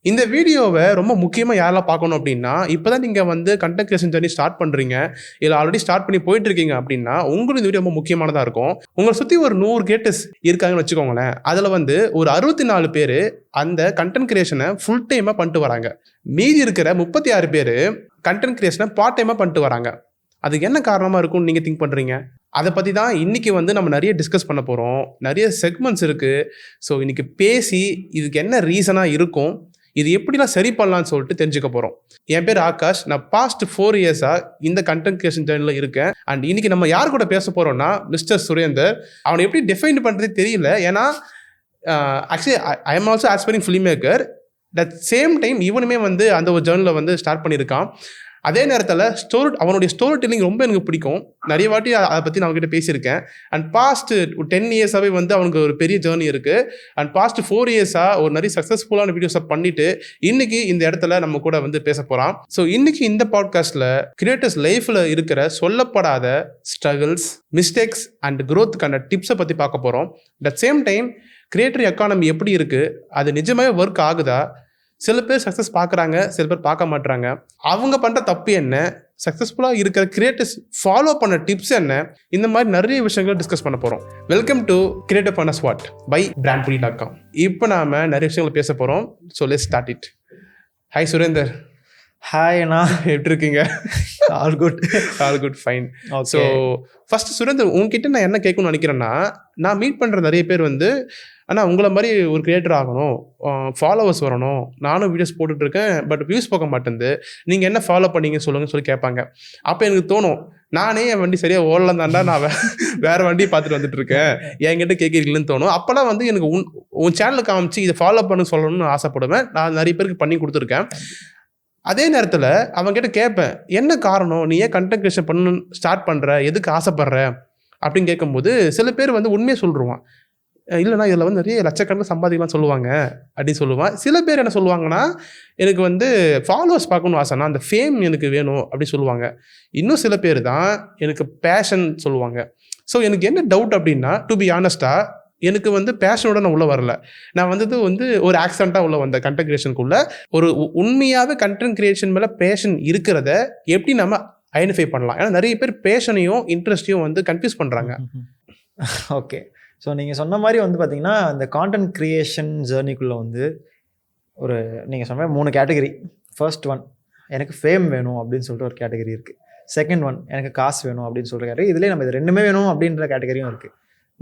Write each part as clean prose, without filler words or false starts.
இந்த வீடியோவை ரொம்ப முக்கியமாக யாரெல்லாம் பார்க்கணும் அப்படின்னா, இப்போ தான் நீங்கள் வந்து கண்டென்ட் கிரியேஷன் ஜர்னி ஸ்டார்ட் பண்ணுறீங்க, இல்லை ஆல்ரெடி ஸ்டார்ட் பண்ணி போயிட்டு இருக்கீங்க அப்படின்னா, உங்களுக்கு இந்த வீடியோ ரொம்ப முக்கியமானதாக இருக்கும். உங்களை சுற்றி ஒரு 100 கிரியேட்டர்ஸ் இருக்காங்கன்னு வச்சுக்கோங்களேன். அதில் வந்து ஒரு 64 பேர் அந்த கண்டென்ட் கிரியேஷனை ஃபுல் டைமாக பண்ணிட்டு வராங்க. மீதி இருக்கிற 36 பேர் கண்டென்ட் கிரியேஷனை பார்ட் டைமாக பண்ணிட்டு வராங்க. அதுக்கு என்ன காரணமாக இருக்கும்னு நீங்கள் திங்க் பண்ணுறீங்க? அதை பற்றி தான் இன்றைக்கி வந்து நம்ம நிறைய டிஸ்கஸ் பண்ண போகிறோம். நிறைய செக்மெண்ட்ஸ் இருக்குது. ஸோ இன்றைக்கி பேசி இதுக்கு என்ன ரீசனாக இருக்கும், இது எப்படிலாம் சரி பண்ணலான்னு சொல்லிட்டு தெரிஞ்சுக்க போகிறோம். என் பேர் ஆகாஷ். நான் பாஸ்ட் 4 இயர்ஸாக இந்த கண்டென்ட் கிரியேஷன் ஜேர்னியில் இருக்கேன். அண்ட் இன்னைக்கு நம்ம யார் கூட பேச போகிறோம்னா மிஸ்டர் சுரேந்தர். அவனை எப்படி டிஃபைன் பண்ணுறதே தெரியல. ஏன்னா actually I am also aspiring film maker. At same time இவனுமே வந்து அந்த ஒரு ஜேர்னலில் வந்து ஸ்டார்ட் பண்ணியிருக்கான். அதே நேரத்தில் அவனுடைய ஸ்டோரி டெல்லிங் ரொம்ப எனக்கு பிடிக்கும். நிறைய வாட்டி அதை பற்றி நான் அவங்ககிட்ட பேசியிருக்கேன். அண்ட் பாஸ்ட் 10 இயர்ஸாகவே வந்து அவனுக்கு ஒரு பெரிய ஜேர்னி இருக்குது. அண்ட் பாஸ்ட் 4 இயர்ஸாக ஒரு நிறைய சக்ஸஸ்ஃபுல்லான வீடியோஸை பண்ணிட்டு இன்னைக்கு இந்த இடத்துல நம்ம கூட வந்து பேச போகிறான். ஸோ இன்னைக்கு இந்த பாட்காஸ்ட்டில் கிரியேட்டர்ஸ் லைஃப்பில் இருக்கிற சொல்லப்படாத ஸ்ட்ரகிள்ஸ், மிஸ்டேக்ஸ் அண்ட் க்ரோத்துக்கான டிப்ஸை பற்றி பார்க்க போகிறோம். At same time creator economy எப்படி இருக்குது, அது நிஜமாகவே ஒர்க் ஆகுதா, சில பேர் சக்ஸஸ் பார்க்குறாங்க, சில பேர் பார்க்க மாட்டுறாங்க, அவங்க பண்ணுற தப்பு என்ன, சக்ஸஸ்ஃபுல்லாக இருக்கிற கிரியேட்டர்ஸ் ஃபாலோ பண்ண டிப்ஸ் என்ன, இந்த மாதிரி நிறைய விஷயங்களை டிஸ்கஸ் பண்ண போகிறோம். வெல்கம் டு கிரியேட்டர் பண்ண ஸ்வாட் பை brandpuri.com. இப்போ நாம் நிறைய விஷயங்களை பேச போகிறோம். So let's start it. Hi Surendar. Hi அண்ணா, எப்படி இருக்கீங்க? All good, all good, fine. So first Surendar, உங்ககிட்ட நான் என்ன கேட்கணும்னு நினைக்கிறேன்னா, நான் மீட் பண்ணுற நிறைய பேர் வந்து, ஆனால் உங்களை மாதிரி ஒரு கிரியேட்டர் ஆகணும், ஃபாலோவர்ஸ் வரணும், நானும் வீடியோஸ் போட்டுட்ருக்கேன், பட் வியூஸ் போக மாட்டேங்குது, நீங்கள் என்ன ஃபாலோ பண்ணீங்கன்னு சொல்லுங்கன்னு சொல்லி கேட்பாங்க. அப்போ எனக்கு தோணும், நானே என் வண்டி சரியாக ஓடலாம் தாண்டா, நான் வேறு வண்டி பார்த்துட்டு வந்துட்டுருக்கேன், என்கிட்ட கேட்குறீங்களன்னு தோணும். அப்போலாம் வந்து எனக்கு உன் சேனலுக்கு காமிச்சு இதை ஃபாலோ பண்ண சொல்லணும்னு ஆசைப்படுவேன். நான் நிறைய பேருக்கு பண்ணி கொடுத்துருக்கேன். அதே நேரத்தில் அவங்ககிட்ட கேட்பேன், என்ன காரணம், நீ ஏன் கண்டென்ட் கிரியேஷன் பண்ணணும் ஸ்டார்ட் பண்ணுற, எதுக்கு ஆசைப்படுற அப்படின்னு கேட்கும்போது சில பேர் வந்து உண்மையை சொல்லிடுவான். இல்லைனா இதில் வந்து நிறைய லட்சக்கணக்கில் சம்பாதிக்கலாம் சொல்லுவாங்க அப்படின்னு சொல்லுவான். சில பேர் என்ன சொல்லுவாங்கன்னா, எனக்கு வந்து ஃபாலோவர்ஸ் பார்க்கணும் ஆசைனா, அந்த ஃபேம் எனக்கு வேணும் அப்படி சொல்லுவாங்க. இன்னும் சில பேர் தான் எனக்கு பேஷன் சொல்லுவாங்க. ஸோ எனக்கு என்ன டவுட் அப்படின்னா, டு பி ஆனஸ்டாக எனக்கு வந்து பேஷனோட நான் உள்ளே வரல. நான் வந்து ஒரு ஆக்சிடெண்ட்டாக உள்ளே வந்தேன் கண்டென்ட் கிரியேஷனுக்குள்ளே. ஒரு உண்மையாகவே கண்டென்ட் கிரியேஷன் மேலே பேஷன் இருக்கிறத எப்படி நம்ம ஐடென்டிஃபை பண்ணலாம்? ஏன்னா நிறைய பேர் பேஷனையும் இன்ட்ரெஸ்ட்டையும் வந்து கன்ஃபியூஸ் பண்ணுறாங்க. ஓகே. ஸோ நீங்கள் சொன்ன மாதிரி வந்து பார்த்தீங்கன்னா, இந்த கான்டென்ட் க்ரியேஷன் ஜேர்னிக்குள்ளே வந்து ஒரு நீங்கள் சொன்ன 3 கேட்டகரி. ஃபர்ஸ்ட் ஒன், எனக்கு ஃபேம் வேணும் அப்படின்னு சொல்லிட்டு ஒரு கேட்டகரி இருக்குது. செகண்ட் ஒன், எனக்கு காசு வேணும் அப்படின்னு சொல்கிற கேட்டகரி. இதுலேயே நம்ம இது ரெண்டுமே வேணும் அப்படின்ற கேட்டகரியும் இருக்குது.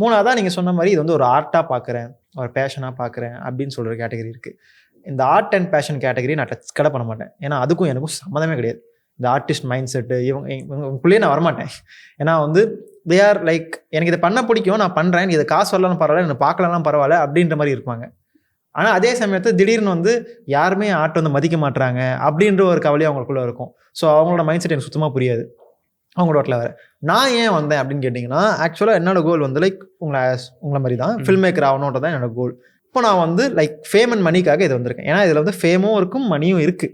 மூணாவதாக நீங்கள் சொன்ன மாதிரி இது வந்து ஒரு ஆர்ட்டாக பார்க்குறேன், ஒரு பேஷனாக பார்க்குறேன் அப்படின்னு சொல்கிற கேட்டகரி இருக்குது. இந்த ஆர்ட் அண்ட் பேஷன் கேட்டகரி நான் டச் கடை பண்ண மாட்டேன். ஏன்னா அதுக்கும் எனக்கும் சம்மந்தமே கிடையாது. இந்த ஆர்டிஸ்ட் மைண்ட் செட்டு இவங்களுக்குள்ளேயே நான் வரமாட்டேன். ஏன்னா வந்து தே ஆர் லைக், எனக்கு இதை பண்ண பிடிக்கும், நான் பண்ணுறேன், இதை காசு வரலாம் பரவாயில்ல, எனக்கு பார்க்கலலாம் பரவாயில்ல அப்படின்ற மாதிரி இருப்பாங்க. ஆனால் அதே சமயத்தில் திடீர்னு வந்து யாருமே ஆர்ட் வந்து மதிக்க மாட்டுறாங்க அப்படின்ற ஒரு கவலையும் அவங்களுக்குள்ளே இருக்கும். ஸோ அவங்களோட மைண்ட் செட் எனக்கு சுத்தமாக புரியாது. அவங்களோட வாட்டில் வர நான் ஏன் வந்தேன் அப்படின்னு கேட்டிங்கன்னா, ஆக்சுவலாக என்னோட கோல் வந்து லைக் உங்களை மாதிரி தான் ஃபில்ம் மேக்கர் ஆகணுன்றது தான் என்னோட கோல். இப்போ நான் வந்து லைக் ஃபேம் அண்ட் மணிக்காக இது வந்திருக்கேன். ஏன்னா இதில் வந்து ஃபேமும் இருக்கும், மணியும் இருக்குது,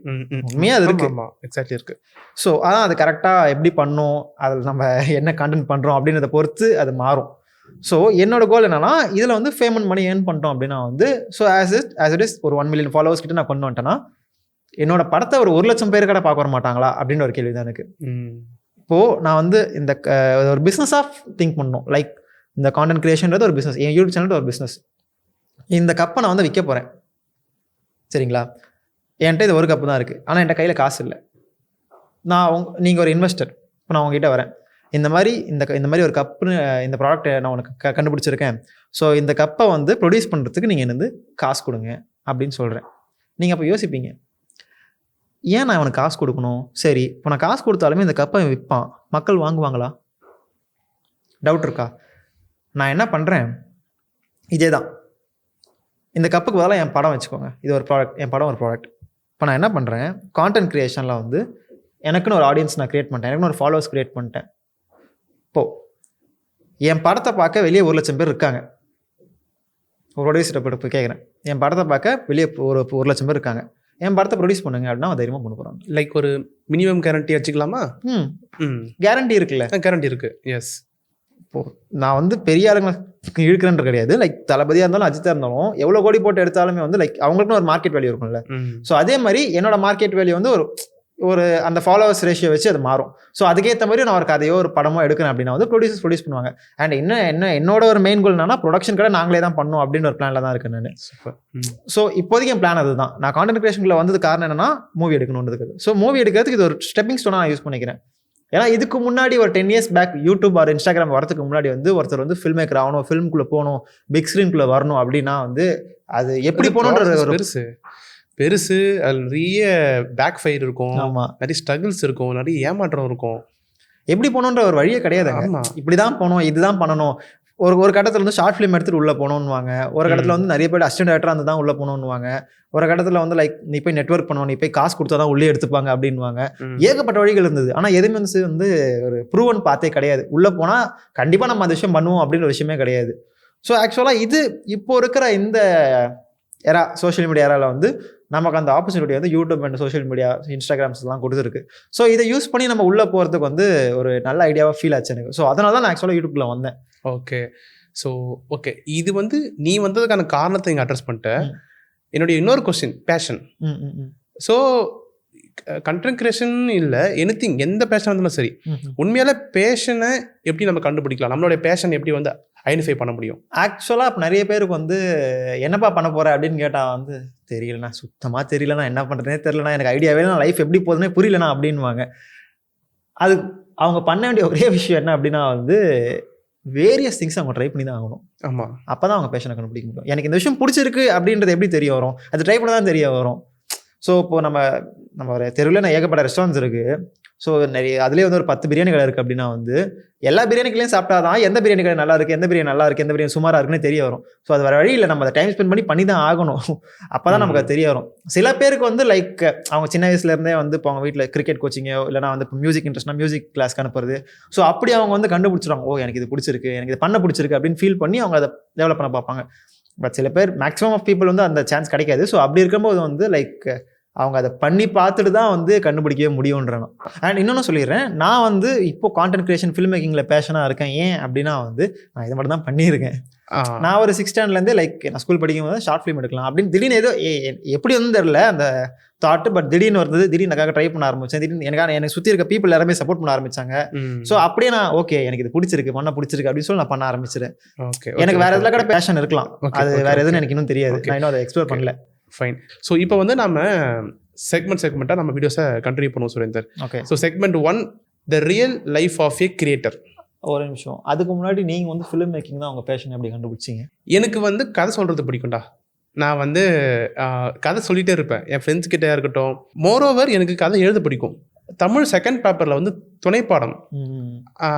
உண்மையாக அது இருக்குது, எக்ஸாக்ட்லி இருக்குது. ஸோ அதான் அது கரெக்டாக எப்படி பண்ணோம், அதில் நம்ம என்ன கண்டென்ட் பண்ணுறோம் அப்படின்றத பொறுத்து அது மாறும். ஸோ என்னோட கோல் என்னன்னா, இதில் வந்து ஃபேம் அண்ட் மணி ஏர்ன் பண்ணிட்டோம் அப்படின்னா வந்து, ஸோ ஆஸ் இட் இஸ் ஒரு 1 மில்லியன் ஃபாலோவர்ஸ் கிட்ட நான் கொண்டு வந்துட்டேன்னா, என்னோட படத்தை ஒரு 1 லட்சம் பேர் கூட பார்க்க வர மாட்டாங்களா அப்படின்னு ஒரு கேள்வி தான் எனக்கு. இப்போது நான் வந்து இந்த ஒரு பிஸ்னஸாக திங்க் பண்ணணும். லைக் இந்த கான்டென்ட் கிரியேஷன்றது ஒரு பிஸ்னஸ், என் யூடியூப் சேனல் ஒரு பிஸ்னஸ். இந்த கப்பை நான் வந்து விற்க போகிறேன், சரிங்களா? என்கிட்ட இது ஒரு கப்பு தான் இருக்குது, ஆனால் என்கிட்ட கையில் காசு இல்லை. நீங்கள் ஒரு இன்வெஸ்டர், இப்போ நான் உங்ககிட்ட வரேன், இந்த மாதிரி ஒரு கப்புன்னு இந்த ப்ராடக்ட்டை நான் உனக்கு கண்டுபிடிச்சிருக்கேன், ஸோ இந்த கப்பை வந்து ப்ரொடியூஸ் பண்ணுறதுக்கு நீங்கள் வந்து காசு கொடுங்க அப்படின்னு சொல்கிறேன். நீங்கள் அப்போ யோசிப்பீங்க, ஏன் நான் அவனுக்கு காசு கொடுக்கணும்? சரி, இப்போ நான் காசு கொடுத்தாலுமே இந்த கப்பை விற்பான், மக்கள் வாங்குவாங்களா? டவுட் இருக்கா? நான் என்ன பண்ணுறேன், இதே தான், இந்த கப்புக்கு பதிலாக என் படம் வச்சுக்கோங்க, இது ஒரு ப்ராடக்ட், என் படம் ஒரு ப்ராடக்ட். இப்போ நான் என்ன பண்ணுறேன், கான்டென்ட் க்ரியேஷனில் வந்து எனக்குன்னு ஒரு ஆடியன்ஸ் நான் க்ரியேட் பண்ணிட்டேன், எனக்குன்னு ஒரு ஃபாலோவர்ஸ் க்ரியேட் பண்ணிட்டேன். இப்போது என் படத்தை பார்க்க வெளியே 1 லட்சம் பேர் இருக்காங்க. ஒரு ப்ரொடியூசரை போய் கேட்குறேன், என் படத்தை பார்க்க வெளியே ஒரு 1 லட்சம் பேர் இருக்காங்க, என் படத்தை ப்ரொடியூஸ் பண்ணுங்க அப்படின்னா தைரியமாக பண்ண போகிறாங்க. லைக் ஒரு மினிமம் கேரண்டி வச்சுக்கலாமா? கேரண்டி இருக்குல்ல? கேரண்டி இருக்குது. எஸ். இப்போது நான் வந்து பெரிய ஆளுங்களை இழுக்கிறன்ற கிடையாது. லைக் தளபதியாக இருந்தாலும் அஜித்தாக இருந்தாலும் எவ்வளோ கோடி போட்டு எடுத்தாலுமே வந்து லைக் அவங்களுக்குன்னு ஒரு மார்க்கெட் வேல்யூ இருக்கும்ல. ஸோ அதே மாதிரி என்னோட மார்க்கெட் வேல்யூ வந்து ஒரு அந்த ஃபாலோவர்ஸ் ரேஷியோ வச்சு அது மாறும். ஸோ அதுக்கேற்ற மாதிரி நான் ஒரு கதையோ ஒரு படமோ எடுக்கிறேன் அப்படின்னா வந்து ப்ரொடியூஸ் பண்ணுவாங்க. அண்ட் என்னோட ஒரு மெயின் கோல் என்னன்னா ப்ரொடக்ஷன் கடை நாங்களே தான் பண்ணணும் அப்படின்னு ஒரு பிளானில் தான் இருக்கேன் நான். ஸோ இப்போதைக்கு என் பிளான் அதுதான். நான் கான்டென்ட் கிரியேஷனுக்குள்ள வந்தது காரணம் என்னன்னா மூவி எடுக்கணுன்றதுக்கு. ஸோ மூவி எடுக்கிறதுக்கு இது ஒரு ஸ்டெப்பிங் ஸ்டோனாக நான் யூஸ் பண்ணிக்கிறேன். ஏன்னா இதுக்கு முன்னாடி ஒரு 10 years back YouTube or Instagram வரதுக்கு முன்னாடி வந்து ஒருத்தர் வந்து ஃபில்ம் மேக்கர் ஆகணும், ஃபிலிம்குள்ளே போகணும், பிக் ஸ்க்ரீனுக்குள்ளே வரணும் அப்படின்னா வந்து அது எப்படி போகணுன்ற ஒரு பெருசு அதில் நிறைய பேக் ஃபயர் இருக்கும். ஆமாம், நிறைய ஸ்ட்ரகிள்ஸ் இருக்கும், நிறைய ஏமாற்றம் இருக்கும். எப்படி போகணுன்ற ஒரு வழியே கிடையாது. ஆமாம், இப்படி தான் போகணும், இதுதான் பண்ணணும். ஒரு கட்டத்தில் வந்து ஷார்ட் ஃபிலிம் எடுத்துகிட்டு உள்ளே போகணுன்னுவாங்க. ஒரு கட்டத்தில் வந்து நிறைய பேர் அசிஸ்டன்ட் டேரக்டராக வந்து தான் உள்ளே போகணுன்னுவாங்க. ஒரு கட்டத்தில் வந்து லைக் நீ போய் நெட்வொர்க் பண்ணணும், நீ போய் காசு கொடுத்தா தான் உள்ளே எடுத்துப்பாங்க அப்படின்வாங்க. ஏகப்பட்ட வழிகள் இருந்தது. ஆனால் எதுவுமே வந்து ஒரு ப்ரூவன் பார்த்தே கிடையாது. உள்ளே போனால் கண்டிப்பாக நம்ம அந்த விஷயம் பண்ணுவோம் அப்படின்ற விஷயமே கிடையாது. ஸோ ஆக்சுவலாக இது இப்போ இருக்கிற இந்த சோஷியல் மீடியா ஏராவில் வந்து நமக்கு அந்த ஆப்பர்ச்சுனிட்டி வந்து யூடியூப் அண்ட் சோஷியல் மீடியா இன்ஸ்டாகிராம்ஸ்லாம் கொடுத்துருக்கு. ஸோ இதை யூஸ் பண்ணி நம்ம உள்ளே போகிறதுக்கு வந்து ஒரு நல்ல ஐடியாவாக ஃபீல் ஆச்சு எனக்கு. ஸோ அதனால தான் நான் ஆக்சுவலாக யூடியூப்ல வந்தேன். ஓகே இது வந்து நீ வந்ததுக்கான காரணத்தை இங்கே அட்ரஸ் பண்ணிட்டேன். என்னுடைய இன்னொரு question passion. So content creation இல்லை எனிதிங், எந்த பேஷன் இருந்தாலும் சரி, உண்மையால பேஷனை எப்படி நம்ம கண்டுபிடிக்கலாம்? நம்மளுடைய பேஷன் எப்படி வந்து ஐடென்டிஃபை பண்ண முடியும்? ஆக்சுவலாக இப்போ நிறைய பேருக்கு வந்து என்னப்பா பண்ண போகிறேன் அப்படின்னு கேட்டால் வந்து தெரியலண்ணா, சுத்தமாக தெரியலண்ணா, என்ன பண்ணுறதுனே தெரியலண்ணா, எனக்கு ஐடியாவே இல்லை, லைஃப் எப்படி போகுதுன்னே புரியலண்ணா அப்படின்வாங்க. அது அவங்க பண்ண வேண்டிய ஒரே விஷயம் என்ன அப்படின்னா வந்து வேரியஸ் திங்ஸ் அவங்க ட்ரை பண்ணி தான் ஆகணும். ஆமாம், அப்போ தான் அவங்க பேஷனை கண்டுபிடிக்க முடியும். எனக்கு இந்த விஷயம் பிடிச்சிருக்கு அப்படின்றது எப்படி தெரிய வரும்? அது ட்ரை பண்ண தான் தெரிய வரும். ஸோ இப்போது நம்ம ஒரு தெருவில் ஏகப்பட்ட ரெஸ்டாரண்ட்ஸ் இருக்குது. ஸோ நிறைய அதுலேயே வந்து ஒரு 10 பிரியாணி கடை இருக்குது அப்படின்னா வந்து எல்லா பிரியாணிகளையும் சாப்பிட்டா தான் எந்த பிரியாணி கடை நல்லா இருக்குது, எந்த பிரியாணி நல்லா இருக்குது, எந்த பிரியாணி சுமாராக இருக்குன்னு தெரிய வரும். ஸோ அது வேறு வழி இல்லை, நம்ம அதை டைம் ஸ்பெண்ட் பண்ணி தான் ஆகணும். அப்போ தான் நமக்கு அது தெரிய வரும். சில பேருக்கு வந்து லைக் அவங்க சின்ன வயசுலேருந்தே வந்து இப்போ அவங்க வீட்டில் கிரிக்கெட் கோச்சிங்கோ இல்லைனா வந்து இப்போ மியூசிக் இன்ட்ரெஸ்ட்னா மியூசிக் கிளாஸ்க்கு அனுப்புறது. ஸோ அப்படி அவங்க வந்து கண்டுபிடிச்சிடுவாங்க, ஓ எனக்கு இது பிடிச்சிருக்கு, எனக்கு இது பண்ண பிடிச்சிருக்கு அப்படின்னு ஃபீல் பண்ணி அவங்க அதை டெவலப் பண்ண பார்ப்பாங்க. பட் சில பேர் மேக்ஸிமம் ஆஃப் பீப்புள் வந்து அந்த சான்ஸ் கிடைக்காது. ஸோ அப்படி இருக்கும்போது வந்து லைக் அவங்க அதை பண்ணி பார்த்துட்டு தான் வந்து கண்டுபிடிக்கவே முடியுன்றணும். அண்ட் இன்னொன்று சொல்லிடுறேன், நான் வந்து இப்போ கான்டென்ட் கிரியேஷன் ஃபில்ம் மேக்கிங்கில் பேஷனாக இருக்கேன். ஏன் அப்படின்னா வந்து நான் இதை மட்டும் தான் பண்ணியிருக்கேன். நான் ஒரு 6th standலேருந்தே லைக் நான் ஸ்கூல் படிக்கும் போது ஷார்ட் ஃபிலிம் எடுக்கலாம் அப்படின்னு திடீர்னு ஏதோ எப்படி வந்து தெரில அந்த தாட்டு. பட் திடீர்னு வருது, திடீர்னு எனக்காக ட்ரை பண்ண ஆரம்பித்தேன். திடீர்னு எனக்கு சுற்றி இருக்க பீப்புள் எல்லாருமே சப்போர்ட் பண்ண ஆரம்பிச்சாங்க. ஸோ அப்படியே நான் ஓகே எனக்கு இது பிடிச்சிருக்கு, பிடிச்சிருக்கு அப்படின்னு சொல்லி நான் பண்ண ஆரம்பிச்சிட்டேன். எனக்கு வேறு எதில் கூட பேஷன் இருக்கலாம், அது வேறு எதுவும் எனக்கு இன்னும் தெரியாது, நான் இன்னும் அதை எக்ஸ்ப்ளோர் பண்ணல. ஃபைன். ஸோ இப்போ வந்து நம்ம செக்மெண்ட்டாக நம்ம வீடியோஸை கண்டினியூ பண்ணுவோம் Surender. Okay. So segment 1, the real life of a creator. ஒரு நிமிஷம், அதுக்கு முன்னாடி நீங்கள் வந்து ஃபிலிம் மேக்கிங் தான் உங்கள் பேஷன் எப்படி கண்டுபிடிச்சிங்க? எனக்கு வந்து கதை சொல்கிறது பிடிக்கும்டா. நான் வந்து கதை சொல்லிகிட்டே இருப்பேன் என் ஃப்ரெண்ட்ஸ் கிட்டே இருக்கட்டும். மோரோவர் எனக்கு கதை எழுத பிடிக்கும். தமிழ் செகண்ட் பேப்பரில் வந்து துணைப்பாடம்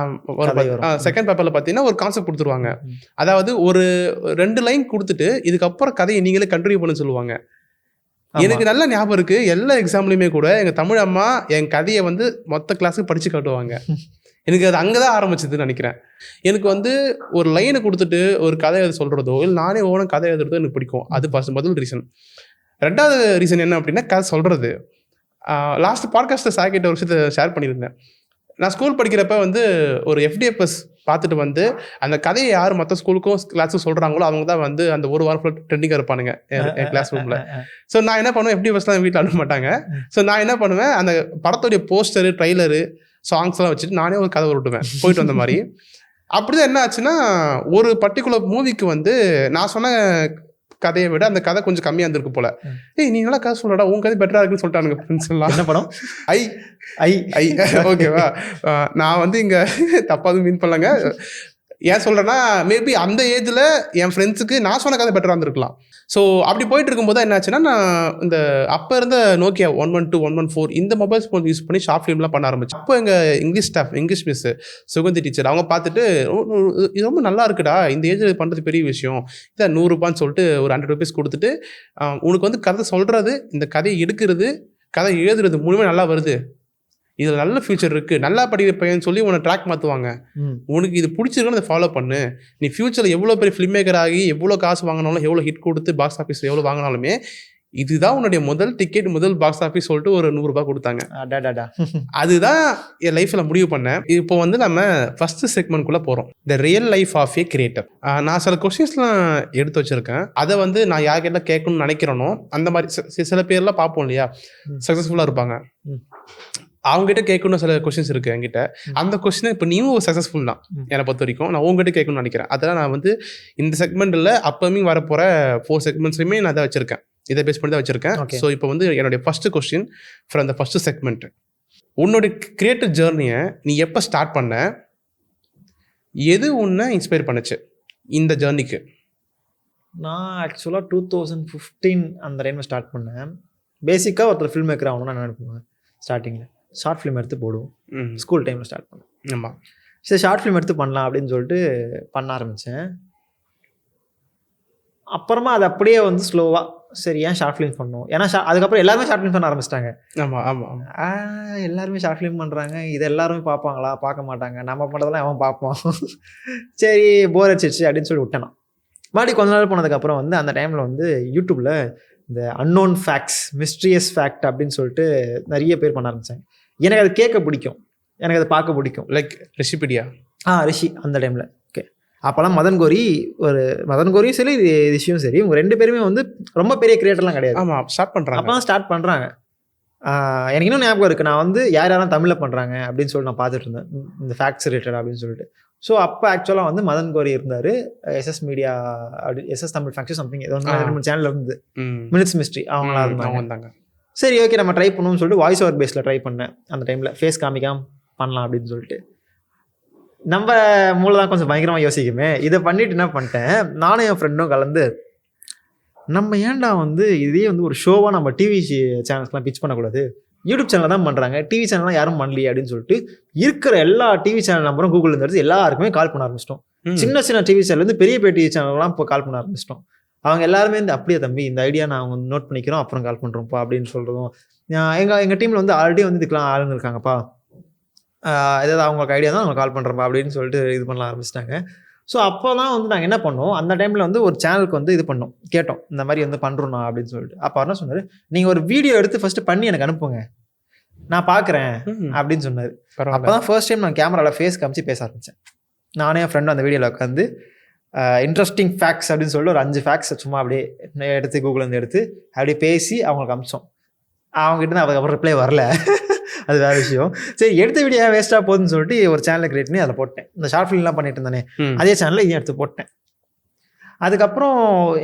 செகண்ட் பேப்பரில் பார்த்தீங்கன்னா ஒரு கான்செப்ட் கொடுத்துருவாங்க. அதாவது ஒரு 2 லைன் கொடுத்துட்டு இதுக்கப்புறம் கதையை நீங்களே கண்டினியூ பண்ண சொல்லுவாங்க. எனக்கு நல்ல ஞாபகம் இருக்குது, எல்லா எக்ஸாம்லையுமே கூட எங்கள் தமிழ் அம்மா என் கதையை வந்து மொத்த கிளாஸுக்கு படித்து காட்டுவாங்க. எனக்கு அது அங்கே தான் ஆரம்பிச்சதுன்னு நினைக்கிறேன். எனக்கு வந்து ஒரு லைனை கொடுத்துட்டு ஒரு கதை எழுத சொல்கிறதோ இல்லை நானே ஓன கதை எழுதுறதோ எனக்கு பிடிக்கும். அது முதல் ரீசன். 2வது ரீசன் என்ன அப்படின்னா கதை சொல்கிறது. லாஸ்ட் பாட்காஸ்ட்டை சாக்கிட்ட ஒரு விஷயத்தை ஷேர் பண்ணியிருந்தேன். நான் ஸ்கூல் படிக்கிறப்ப வந்து ஒரு FDFS பார்த்துட்டு வந்து அந்த கதையை யார் மற்ற ஸ்கூலுக்கும் கிளாஸுக்கும் சொல்கிறாங்களோ அவங்க தான் வந்து அந்த ஒரு வாரம் ஃபுல்லாக ட்ரெண்டிங்காக இருப்பானுங்க என் கிளாஸ் ரூமில். ஸோ நான் என்ன பண்ணுவேன், FDFSலாம் வீட்டில் அனுப்ப மாட்டாங்க. ஸோ நான் என்ன பண்ணுவேன், அந்த படத்துடைய போஸ்டரு, ட்ரைலரு, சாங்ஸ்லாம் வச்சுட்டு நானே ஒரு கதை விட்டுவேன் போயிட்டு வந்த மாதிரி. அப்படிதான் என்ன ஆச்சுன்னா ஒரு பர்டிகுலர் மூவிக்கு வந்து நான் சொன்ன கதையை விட அந்த கதை கொஞ்சம் கம்மியாக இருந்திருக்கு போல. நீ நல்லா கதை சொல்றடா, உன் கதை பெட்டரா இருக்குன்னு சொல்லிட்டானுங்க ஃப்ரெண்ட்ஸ் எல்லாம். என்ன படம்? ஐ ஓகேவா. நான் வந்து இங்க தப்பாவது மீன் பண்ணலங்க. ஏன் சொல்றேன்னா மேபி அந்த ஏஜ்ல என் ஃப்ரெண்ட்ஸுக்கு நான் சொன்ன கதை பெட்டரா இருந்திருக்கலாம். ஸோ அப்படி போயிட்டு இருக்கும்போது என்ன ஆச்சுன்னா நான் இந்த அப்போ இருந்த நோக்கியா 112 114 இந்த மொபைல் ஃபோன் யூஸ் பண்ணி ஷார்ட் ஃபிலிம்லாம் பண்ண ஆரம்பிச்சு. அப்போ எங்கள் இங்கிலீஷ் மிஸ் சுகந்தி டீச்சர் அவங்க பார்த்துட்டு இது ரொம்ப நல்லா இருக்குடா, இந்த ஏஜில் பண்ணுறது பெரிய விஷயம், இதை 100 ரூபான்னு சொல்லிட்டு ஒரு 100 rupees கொடுத்துட்டு உனக்கு வந்து கதை சொல்கிறது, இந்த கதையை எடுக்கிறது, கதை எழுதுறது மூணுமே நல்லா வருது, இதில் நல்ல ஃபியூச்சர் இருக்குது, நல்லா படிக்கிற பையன் சொல்லி உன்னை ட்ராக் மாற்றுவாங்க, உனக்கு இது பிடிச்சிருக்குன்னு அதை ஃபாலோ பண்ணு, நீ ஃபியூச்சரில் எவ்வளோ பெரிய ஃபிலிம் மேக்கர் ஆகி எவ்வளோ காசு வாங்கினாலும் எவ்வளோ ஹிட் கொடுத்து பாக்ஸ் ஆஃபீஸில் எவ்வளோ வாங்கினாலுமே இதுதான் உன்னுடைய முதல் டிக்கெட், முதல் பாக்ஸ் ஆஃபீஸ் சொல்லிட்டு ஒரு 100 ரூபாய் கொடுத்தாங்க. அடாடாடா. அதுதான் என் லைஃப்ல முடிவு பண்ணேன். இப்போ வந்து நம்ம ஃபர்ஸ்ட் செக்மெண்ட்குள்ள போறோம். The real life of a creator. நான் சில கொஸ்டின்ஸ்லாம் எடுத்து வச்சிருக்கேன். அதை வந்து நான் யார்கிட்ட கேட்கணும்னு நினைக்கிறேனோ அந்த மாதிரி சில பேர்லாம் பார்ப்போம் இல்லையா, சக்சஸ்ஃபுல்லா இருப்பாங்க, அவங்ககிட்ட கேட்கணும் சில கொஸ்டின்ஸ் இருக்கு என்கிட்ட. அந்த கொஸ்டின் இப்போ நீயும் சக்ஸஸ்ஃபுல் தான் என்னை பொறுத்த வரைக்கும். நான் உங்ககிட்ட கேட்கணும்னு நினைக்கிறேன். அதெல்லாம் நான் வந்து இந்த செக்மெண்ட்டில் அப்பமிங் வரப்போகிற 4 செக்மெண்ட்ஸுமே நான் அதை வச்சிருக்கேன். இதை பேஸ் பண்ணி தான் வச்சிருக்கேன். ஸோ இப்போ வந்து என்னுடைய ஃபர்ஸ்ட் கொஸ்டின் ஃப்ரம் அந்த ஃபர்ஸ்ட் செக்மெண்ட், உன்னுடைய கிரியேட்டிவ் ஜேர்னியை நீ எப்போ ஸ்டார்ட் பண்ண, எது உன்னை இன்ஸ்பயர் பண்ணுச்சு இந்த ஜேர்னிக்கு? நான் ஆக்சுவலாக 2015 அந்த டைமில் ஸ்டார்ட் பண்ணேன். பேசிக்காக ஒருத்தர் ஃபில்ம் மேக்கர் ஆகணும்னு நான் நினைப்பேன். ஸ்டார்டிங்கில் ஷார்ட் ஃபிலிம் எடுத்து போடுவோம். ஸ்கூல் டைமில் ஸ்டார்ட் பண்ணேன். ஆமாம், சரி ஷார்ட் ஃபிலிம் எடுத்து பண்ணலாம் அப்படின்னு சொல்லிட்டு பண்ண ஆரம்பித்தேன். அப்புறமா அது அப்படியே வந்து ஸ்லோவாக சரி ஏன் ஷார்ட் ஃபிலிம் பண்ணணும், ஏன்னா அதுக்கப்புறம் எல்லாருமே ஷார்ட் ஃபிலிம் பண்ண ஆரம்பிச்சிட்டாங்க. ஆமாம் ஆமாம், எல்லாருமே ஷார்ட் ஃபிலிம் பண்ணுறாங்க, இது எல்லாருமே பார்ப்பாங்களா, பார்க்க மாட்டாங்க, நம்ம பண்ணுறதெல்லாம் அவன் பார்ப்போம். சரி போர் அடிச்சிடுச்சு அப்படின்னு சொல்லி விட்டேன். மறுபடியும் கொஞ்ச நாள் போனதுக்கப்புறம் வந்து அந்த டைமில் வந்து யூடியூப்பில் இந்த அன்னோன் ஃபேக்ட்ஸ், மிஸ்ட்ரியஸ் ஃபேக்ட் அப்படின்னு சொல்லிட்டு நிறைய பேர் பண்ண ஆரம்பித்தாங்க. எனக்கு அது கேட்க பிடிக்கும், எனக்கு அதை பார்க்க பிடிக்கும். லைக் ரெசிபிடியா? ரிஷி அந்த டைமில். ஓகே, அப்போல்லாம் மதன் கோரியும் சரி ரிஷியும் சரி, இவங்க 2 பேருமே வந்து ரொம்ப பெரிய கிரியேட்டர்லாம் கிடையாது. ஆமாம், ஸ்டார்ட் பண்ணுறாங்க. அப்போ தான் ஸ்டார்ட் பண்ணுறாங்க. எனக்கு இன்னும் ஞாபகம் இருக்குது, நான் வந்து யாரெல்லாம் தமிழில் பண்ணுறாங்க அப்படின்னு சொல்லிட்டு நான் பார்த்துட்டு இருந்தேன், இந்த ஃபேக்ட்ஸ் ரிலேட்டட் அப்படின்னு சொல்லிட்டு. ஸோ அப்போ ஆக்சுவலாக வந்து மதன் கோரி இருந்தார், எஸ்எஸ் மீடியா அப்படி, எஸ்எஸ் தமிழ் ஃபேக்ட்ஸ் சம்திங் ஏதோ 2-3 சேனல் இருந்து, மினிட்ஸ் மிஸ்ட்ரி அவங்களா இருந்தாங்க. சரி ஓகே நம்ம ட்ரை பண்ணுவோம்னு சொல்லிட்டு வாய்ஸ் ஓவர் பேஸில் ட்ரை பண்ணேன். அந்த டைமில் ஃபேஸ் காமிக்காம பண்ணலாம் அப்படின்னு சொல்லிட்டு, நம்ம மூளை தான் கொஞ்சம் பயங்கரமாக யோசிக்குமே, இதை பண்ணிட்டு என்ன பண்ணிட்டேன், நானும் என் ஃப்ரெண்டும் கலந்து நம்ம ஏன்டா வந்து இதே வந்து ஒரு ஷோவாக நம்ம டிவி சேனல்ஸ்லாம் பிச் பண்ணக்கூடாது, யூடியூப் சேனல் தான் பண்ணுறாங்க, டிவி சேனல்லாம் யாரும் பண்ணலையே அப்படின்னு சொல்லிட்டு இருக்கிற எல்லா டிவி சேனல் நம்பரும் கூகுளில் எடுத்து எல்லாருக்குமே கால் பண்ண ஆரம்பிச்சிட்டோம். சின்ன சின்ன டிவி சேனல்லேருந்து பெரிய பெரிய டிவி சேனல்லாம் இப்போ கால் பண்ண ஆரம்பிச்சிட்டோம். அவங்க எல்லாருமே இந்த அப்படியே தம்பி இந்த ஐடியா நான் அவங்க நோட் பண்ணிக்கிறோம் அப்புறம் கால் பண்ணுறோம்ப்பா அப்படின்னு சொல்கிறதும், எங்கள் டீமில் வந்து ஆல்ரெடி வந்து இதுக்கெலாம் ஆளுங்க இருக்காங்கப்பா, ஏதாவது அவங்களுக்கு ஐடியா தான் அவங்க கால் பண்ணுறோம்ப்பா அப்படின்னு சொல்லிட்டு இது பண்ண ஆரம்பிச்சிட்டாங்க. ஸோ அப்போ தான் வந்து நாங்கள் என்ன பண்ணோம், அந்த டைமில் வந்து ஒரு சேனலுக்கு வந்து இது பண்ணோம், கேட்டோம் இந்த மாதிரி வந்து பண்ணுறோண்ணா அப்படின்னு சொல்லிட்டு. அப்போ என்ன சொன்னார், நீங்கள் ஒரு வீடியோ எடுத்து ஃபஸ்ட்டு பண்ணி எனக்கு அனுப்புங்க, நான் பார்க்குறேன் அப்படின்னு சொன்னார். அப்போ தான் ஃபர்ஸ்ட் டைம் நான் கேமராவில் ஃபேஸ் காமிச்சு பேச ஆரம்பித்தேன். நானே என் ஃப்ரெண்டும் அந்த வீடியோவில் உட்காந்து இன்ட்ரெஸ்டிங் ஃபேக்ட்ஸ் அப்படின்னு சொல்லிட்டு ஒரு 5 ஃபேக்ட்ஸ் சும்மா அப்படியே எடுத்து கூகுள்லேருந்து எடுத்து அப்படியே பேசி அவங்களுக்கு அமிச்சோம். அவங்ககிட்ட அதுக்கப்புறம் ரிப்ளை வரல, அது வேறு விஷயம். சரி எடுத்த வீடியோ வேஸ்ட்டாக போகுதுன்னு சொல்லிட்டு ஒரு சேனலை கிரியேட் பண்ணி அதில் போட்டேன். இந்த ஷார்ட் ஃபிலிம்லாம் பண்ணிட்டு இருந்தானே அதே சேனலில் இதையும் எடுத்து போட்டேன். அதுக்கப்புறம்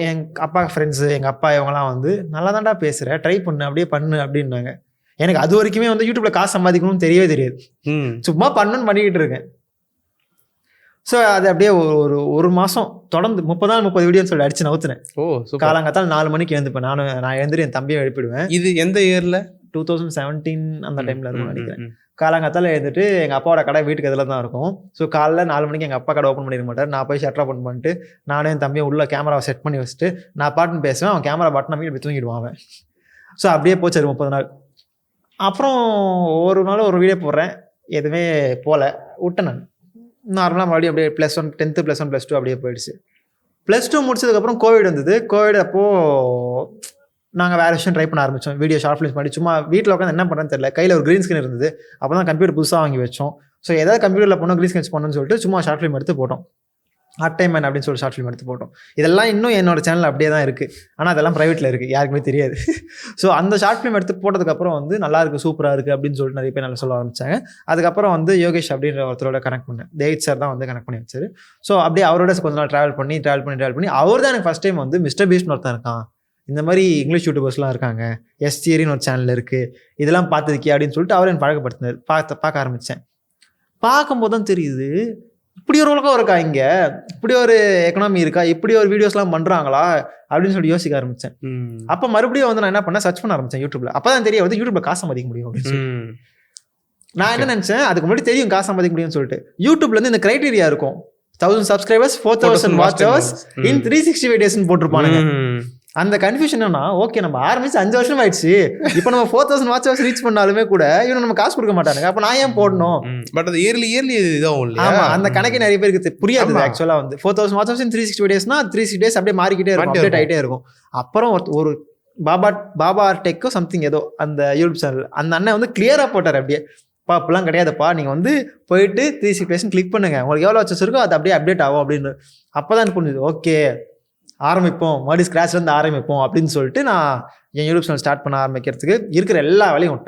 எங்கள் அப்பா ஃப்ரெண்ட்ஸு, எங்கள் அப்பா இவங்கலாம் வந்து நல்லா தான்டா பேசுகிற, ட்ரை பண்ணு அப்படியே பண்ணு அப்படின்னாங்க. எனக்கு அது வரைக்குமே வந்து யூடியூப்பில் காசு சம்பாதிக்கணும்னு தெரியவே தெரியாது, சும்மா பண்ணுன்னு பண்ணிக்கிட்டு இருக்கேன். ஸோ அது அப்படியே ஒரு மாதம் தொடர்ந்து 30 வீடியோன்னு சொல்லி அடிச்சு நவுத்துனேன். காலங்காத்தால் 4 மணிக்கு எழுந்துப்பேன். நான் எழுந்துட்டு என் தம்பியை எழுப்பிடுவேன். இது எந்த இயரில்? 2017 அந்த டைமில் இருக்கும்னு நினைக்கிறேன். காலங்காத்தால் எழுந்துட்டு எங்கள் அப்பாவோட கடை வீட்டுக்கு எதில் தான் இருக்கும். ஸோ காலைல 4 மணிக்கு எங்கள் அப்பா கடை ஓப்பன் பண்ணிட மாட்டார். நான் போய் ஷட்டர் ஓப்பன் பண்ணிட்டு நானும் என் தம்பியை உள்ள கேமராவை செட் பண்ணி வச்சுட்டு நான் பாட்டுன்னு பேசுவேன், அவன் கேமரா பாட்டு நம்பி இப்படி தூங்கிடுவான் அவன். ஸோ அப்படியே போச்சு 30 நாள். அப்புறம் ஒரு நாள் ஒரு வீடியோ போடுறேன், எதுவுமே போகல, விட்டேன். நான் நார்மலாக மறுபடியும் அப்படியே +1 10th +1 +2 அப்படியே போயிடுச்சு. +2 முடிச்சதுக்கப்புறம் கோவிட் வந்தது. கோவிட் அப்போது நாங்கள் வேறு விஷயம் ட்ரை பண்ண ஆரம்பித்தோம். வீடியோ ஷார்ட் ஃபிலிம்ஸ் பண்ணி சும்மா வீட்டில் உட்காந்து என்ன பண்ணுறேன்னு தெரியல, கையில் ஒரு க்ரீன் ஸ்க்ரீன் இருந்தது. அப்போ தான் கம்ப்யூட்டர் புதுசாக வாங்கி வச்சோம். ஸோ ஏதாவது கம்ப்யூட்டரில் பண்ணோம், க்ரீன் ஸ்க்ரீன் பண்ணணும்னு சொல்லிட்டு சும்மா ஷார்ட் ஃபிலிம் எடுத்து போட்டோம். அட்டைமேன் அப்படின்னு சொல்லி ஷார்ட் ஃபிலிம் எடுத்து போட்டோம். இதெல்லாம் இன்னும் என்னோட சேனல் அப்படியே தான் இருக்குது, ஆனால் அதெல்லாம் ப்ரைவேட்டில் இருக்குது, யாருக்குமே தெரியாது. ஸோ அந்த ஷார்ட் ஃபிலிம் எடுத்து போட்டதுக்கப்புறம் வந்து நல்லா இருக்குது, சூப்பராக இருக்குது அப்படின்னு சொல்லிட்டு நிறைய பேர் நல்லா சொல்ல ஆரம்பித்தாங்க. அதுக்கப்புறம் வந்து யோகேஷ் அப்படின்ற ஒருத்தரோட கனெக்ட் பண்ணேன். தேவித் சார் தான் வந்து கனெக்ட் பண்ணி வச்சார். ஸோ அப்படியே அவரோட கொஞ்ச நாள் ட்ராவல் பண்ணி அவர் தான் எனக்கு ஃபஸ்ட் டைம் வந்து மிஸ்டர் பீஸ்ட்னு ஒருத்தன் இருக்கான், இந்த மாதிரி இங்கிலீஷ் யூடியூபர்ஸ்லாம் இருக்காங்க, எஸ்டிஆரின்னு ஒரு சேனல் இருக்குது, இதெல்லாம் பார்த்துருக்கியா அப்படின்னு சொல்லிட்டு அவர் எனக்கு பழக்கப்படுத்தினார். பார்க்க ஆரம்பித்தேன். பார்க்கும்போது தான் தெரியுது, இப்படி ஒரு உலகம் இருக்கா, இங்கே இப்படி ஒரு எக்கனாமி இருக்கா, இப்படி ஒரு வீடியோஸ்லாம் பண்ணுறாங்களா அப்படின்னு சொல்லி யோசிக்க ஆரம்பித்தேன். அப்போ மறுபடியும் வந்து நான் என்ன பண்ணேன், சர்ச் பண்ண ஆரம்பித்தேன் யூடியூப்பில். அப்போ தான் தெரிய வந்து யூடியூப்பில் காசு சம்பாதிக்க முடியும் அப்படின்னு சொல்லி. நான் என்ன நினச்சேன், அதுக்கு முன்னாடி தெரியும் காசு சம்பாதிக்க முடியும்னு சொல்லிட்டு. யூடியூப்லேருந்து இந்த க்ரைட்டீரியா இருக்கும், 1000 சப்ஸ்கிரைபர்ஸ் 4000 வாட்ச் ஹவர்ஸ் இன் 365 டேஸ்ன்னு போட்டிருப்பானுங்க. அந்த கன்ஃபியூஷன் என்னன்னா, ஓகே நம்ம ஆரம்பிச்சு 5 வருஷம் ஆயிடுச்சு, இப்போ நம்ம 4000 வாட்ச் ஹவர்ஸ் ரீச் பண்ணாலுமே கூட இவன் நம்ம காசு கொடுக்க மாட்டானுங்க, அப்போ நான் ஏன் போடணும்? பட் அது இயர்லி இதாகும் இல்லையா? ஆமா, அந்த கணக்கே நிறைய பேருக்கு புரியாது. ஆக்சுவலாக வந்து 4000 வாட்ச் ஹவர்ஸ் இன் 360 டேஸ்னா 360 டேஸ் அப்படியே மாறிக்கிட்டே இருக்கும், அப்டேட் ஆகிட்டே இருக்கும். அப்புறம் ஒரு பாபா டெக்கோ சம்திங் ஏதோ அந்த யூடியூப் சேனல், அந்த அண்ணன் வந்து கிளியராக போட்டார் அப்படியே, அப்படிலாம் கிடையாதுப்பா, நீங்கள் வந்து போயிட்டு 360 கிளிக் பண்ணுங்க, உங்களுக்கு எவ்வளோ வச்சு இருக்கோ அது அப்படியே அப்டேட் ஆகும் அப்படின்னு. அப்போ தான் எனக்கு புரிஞ்சுது, ஓகே ஆரம்பிப்போம், மறுபடியும் ஸ்க்ராட்ச்லேருந்து ஆரம்பிப்போம் அப்படின்னு சொல்லிட்டு நான் என் யூடியூப் சேனல் ஸ்டார்ட் பண்ண ஆரம்பிக்கிறதுக்கு இருக்கிற எல்லா வேலையும்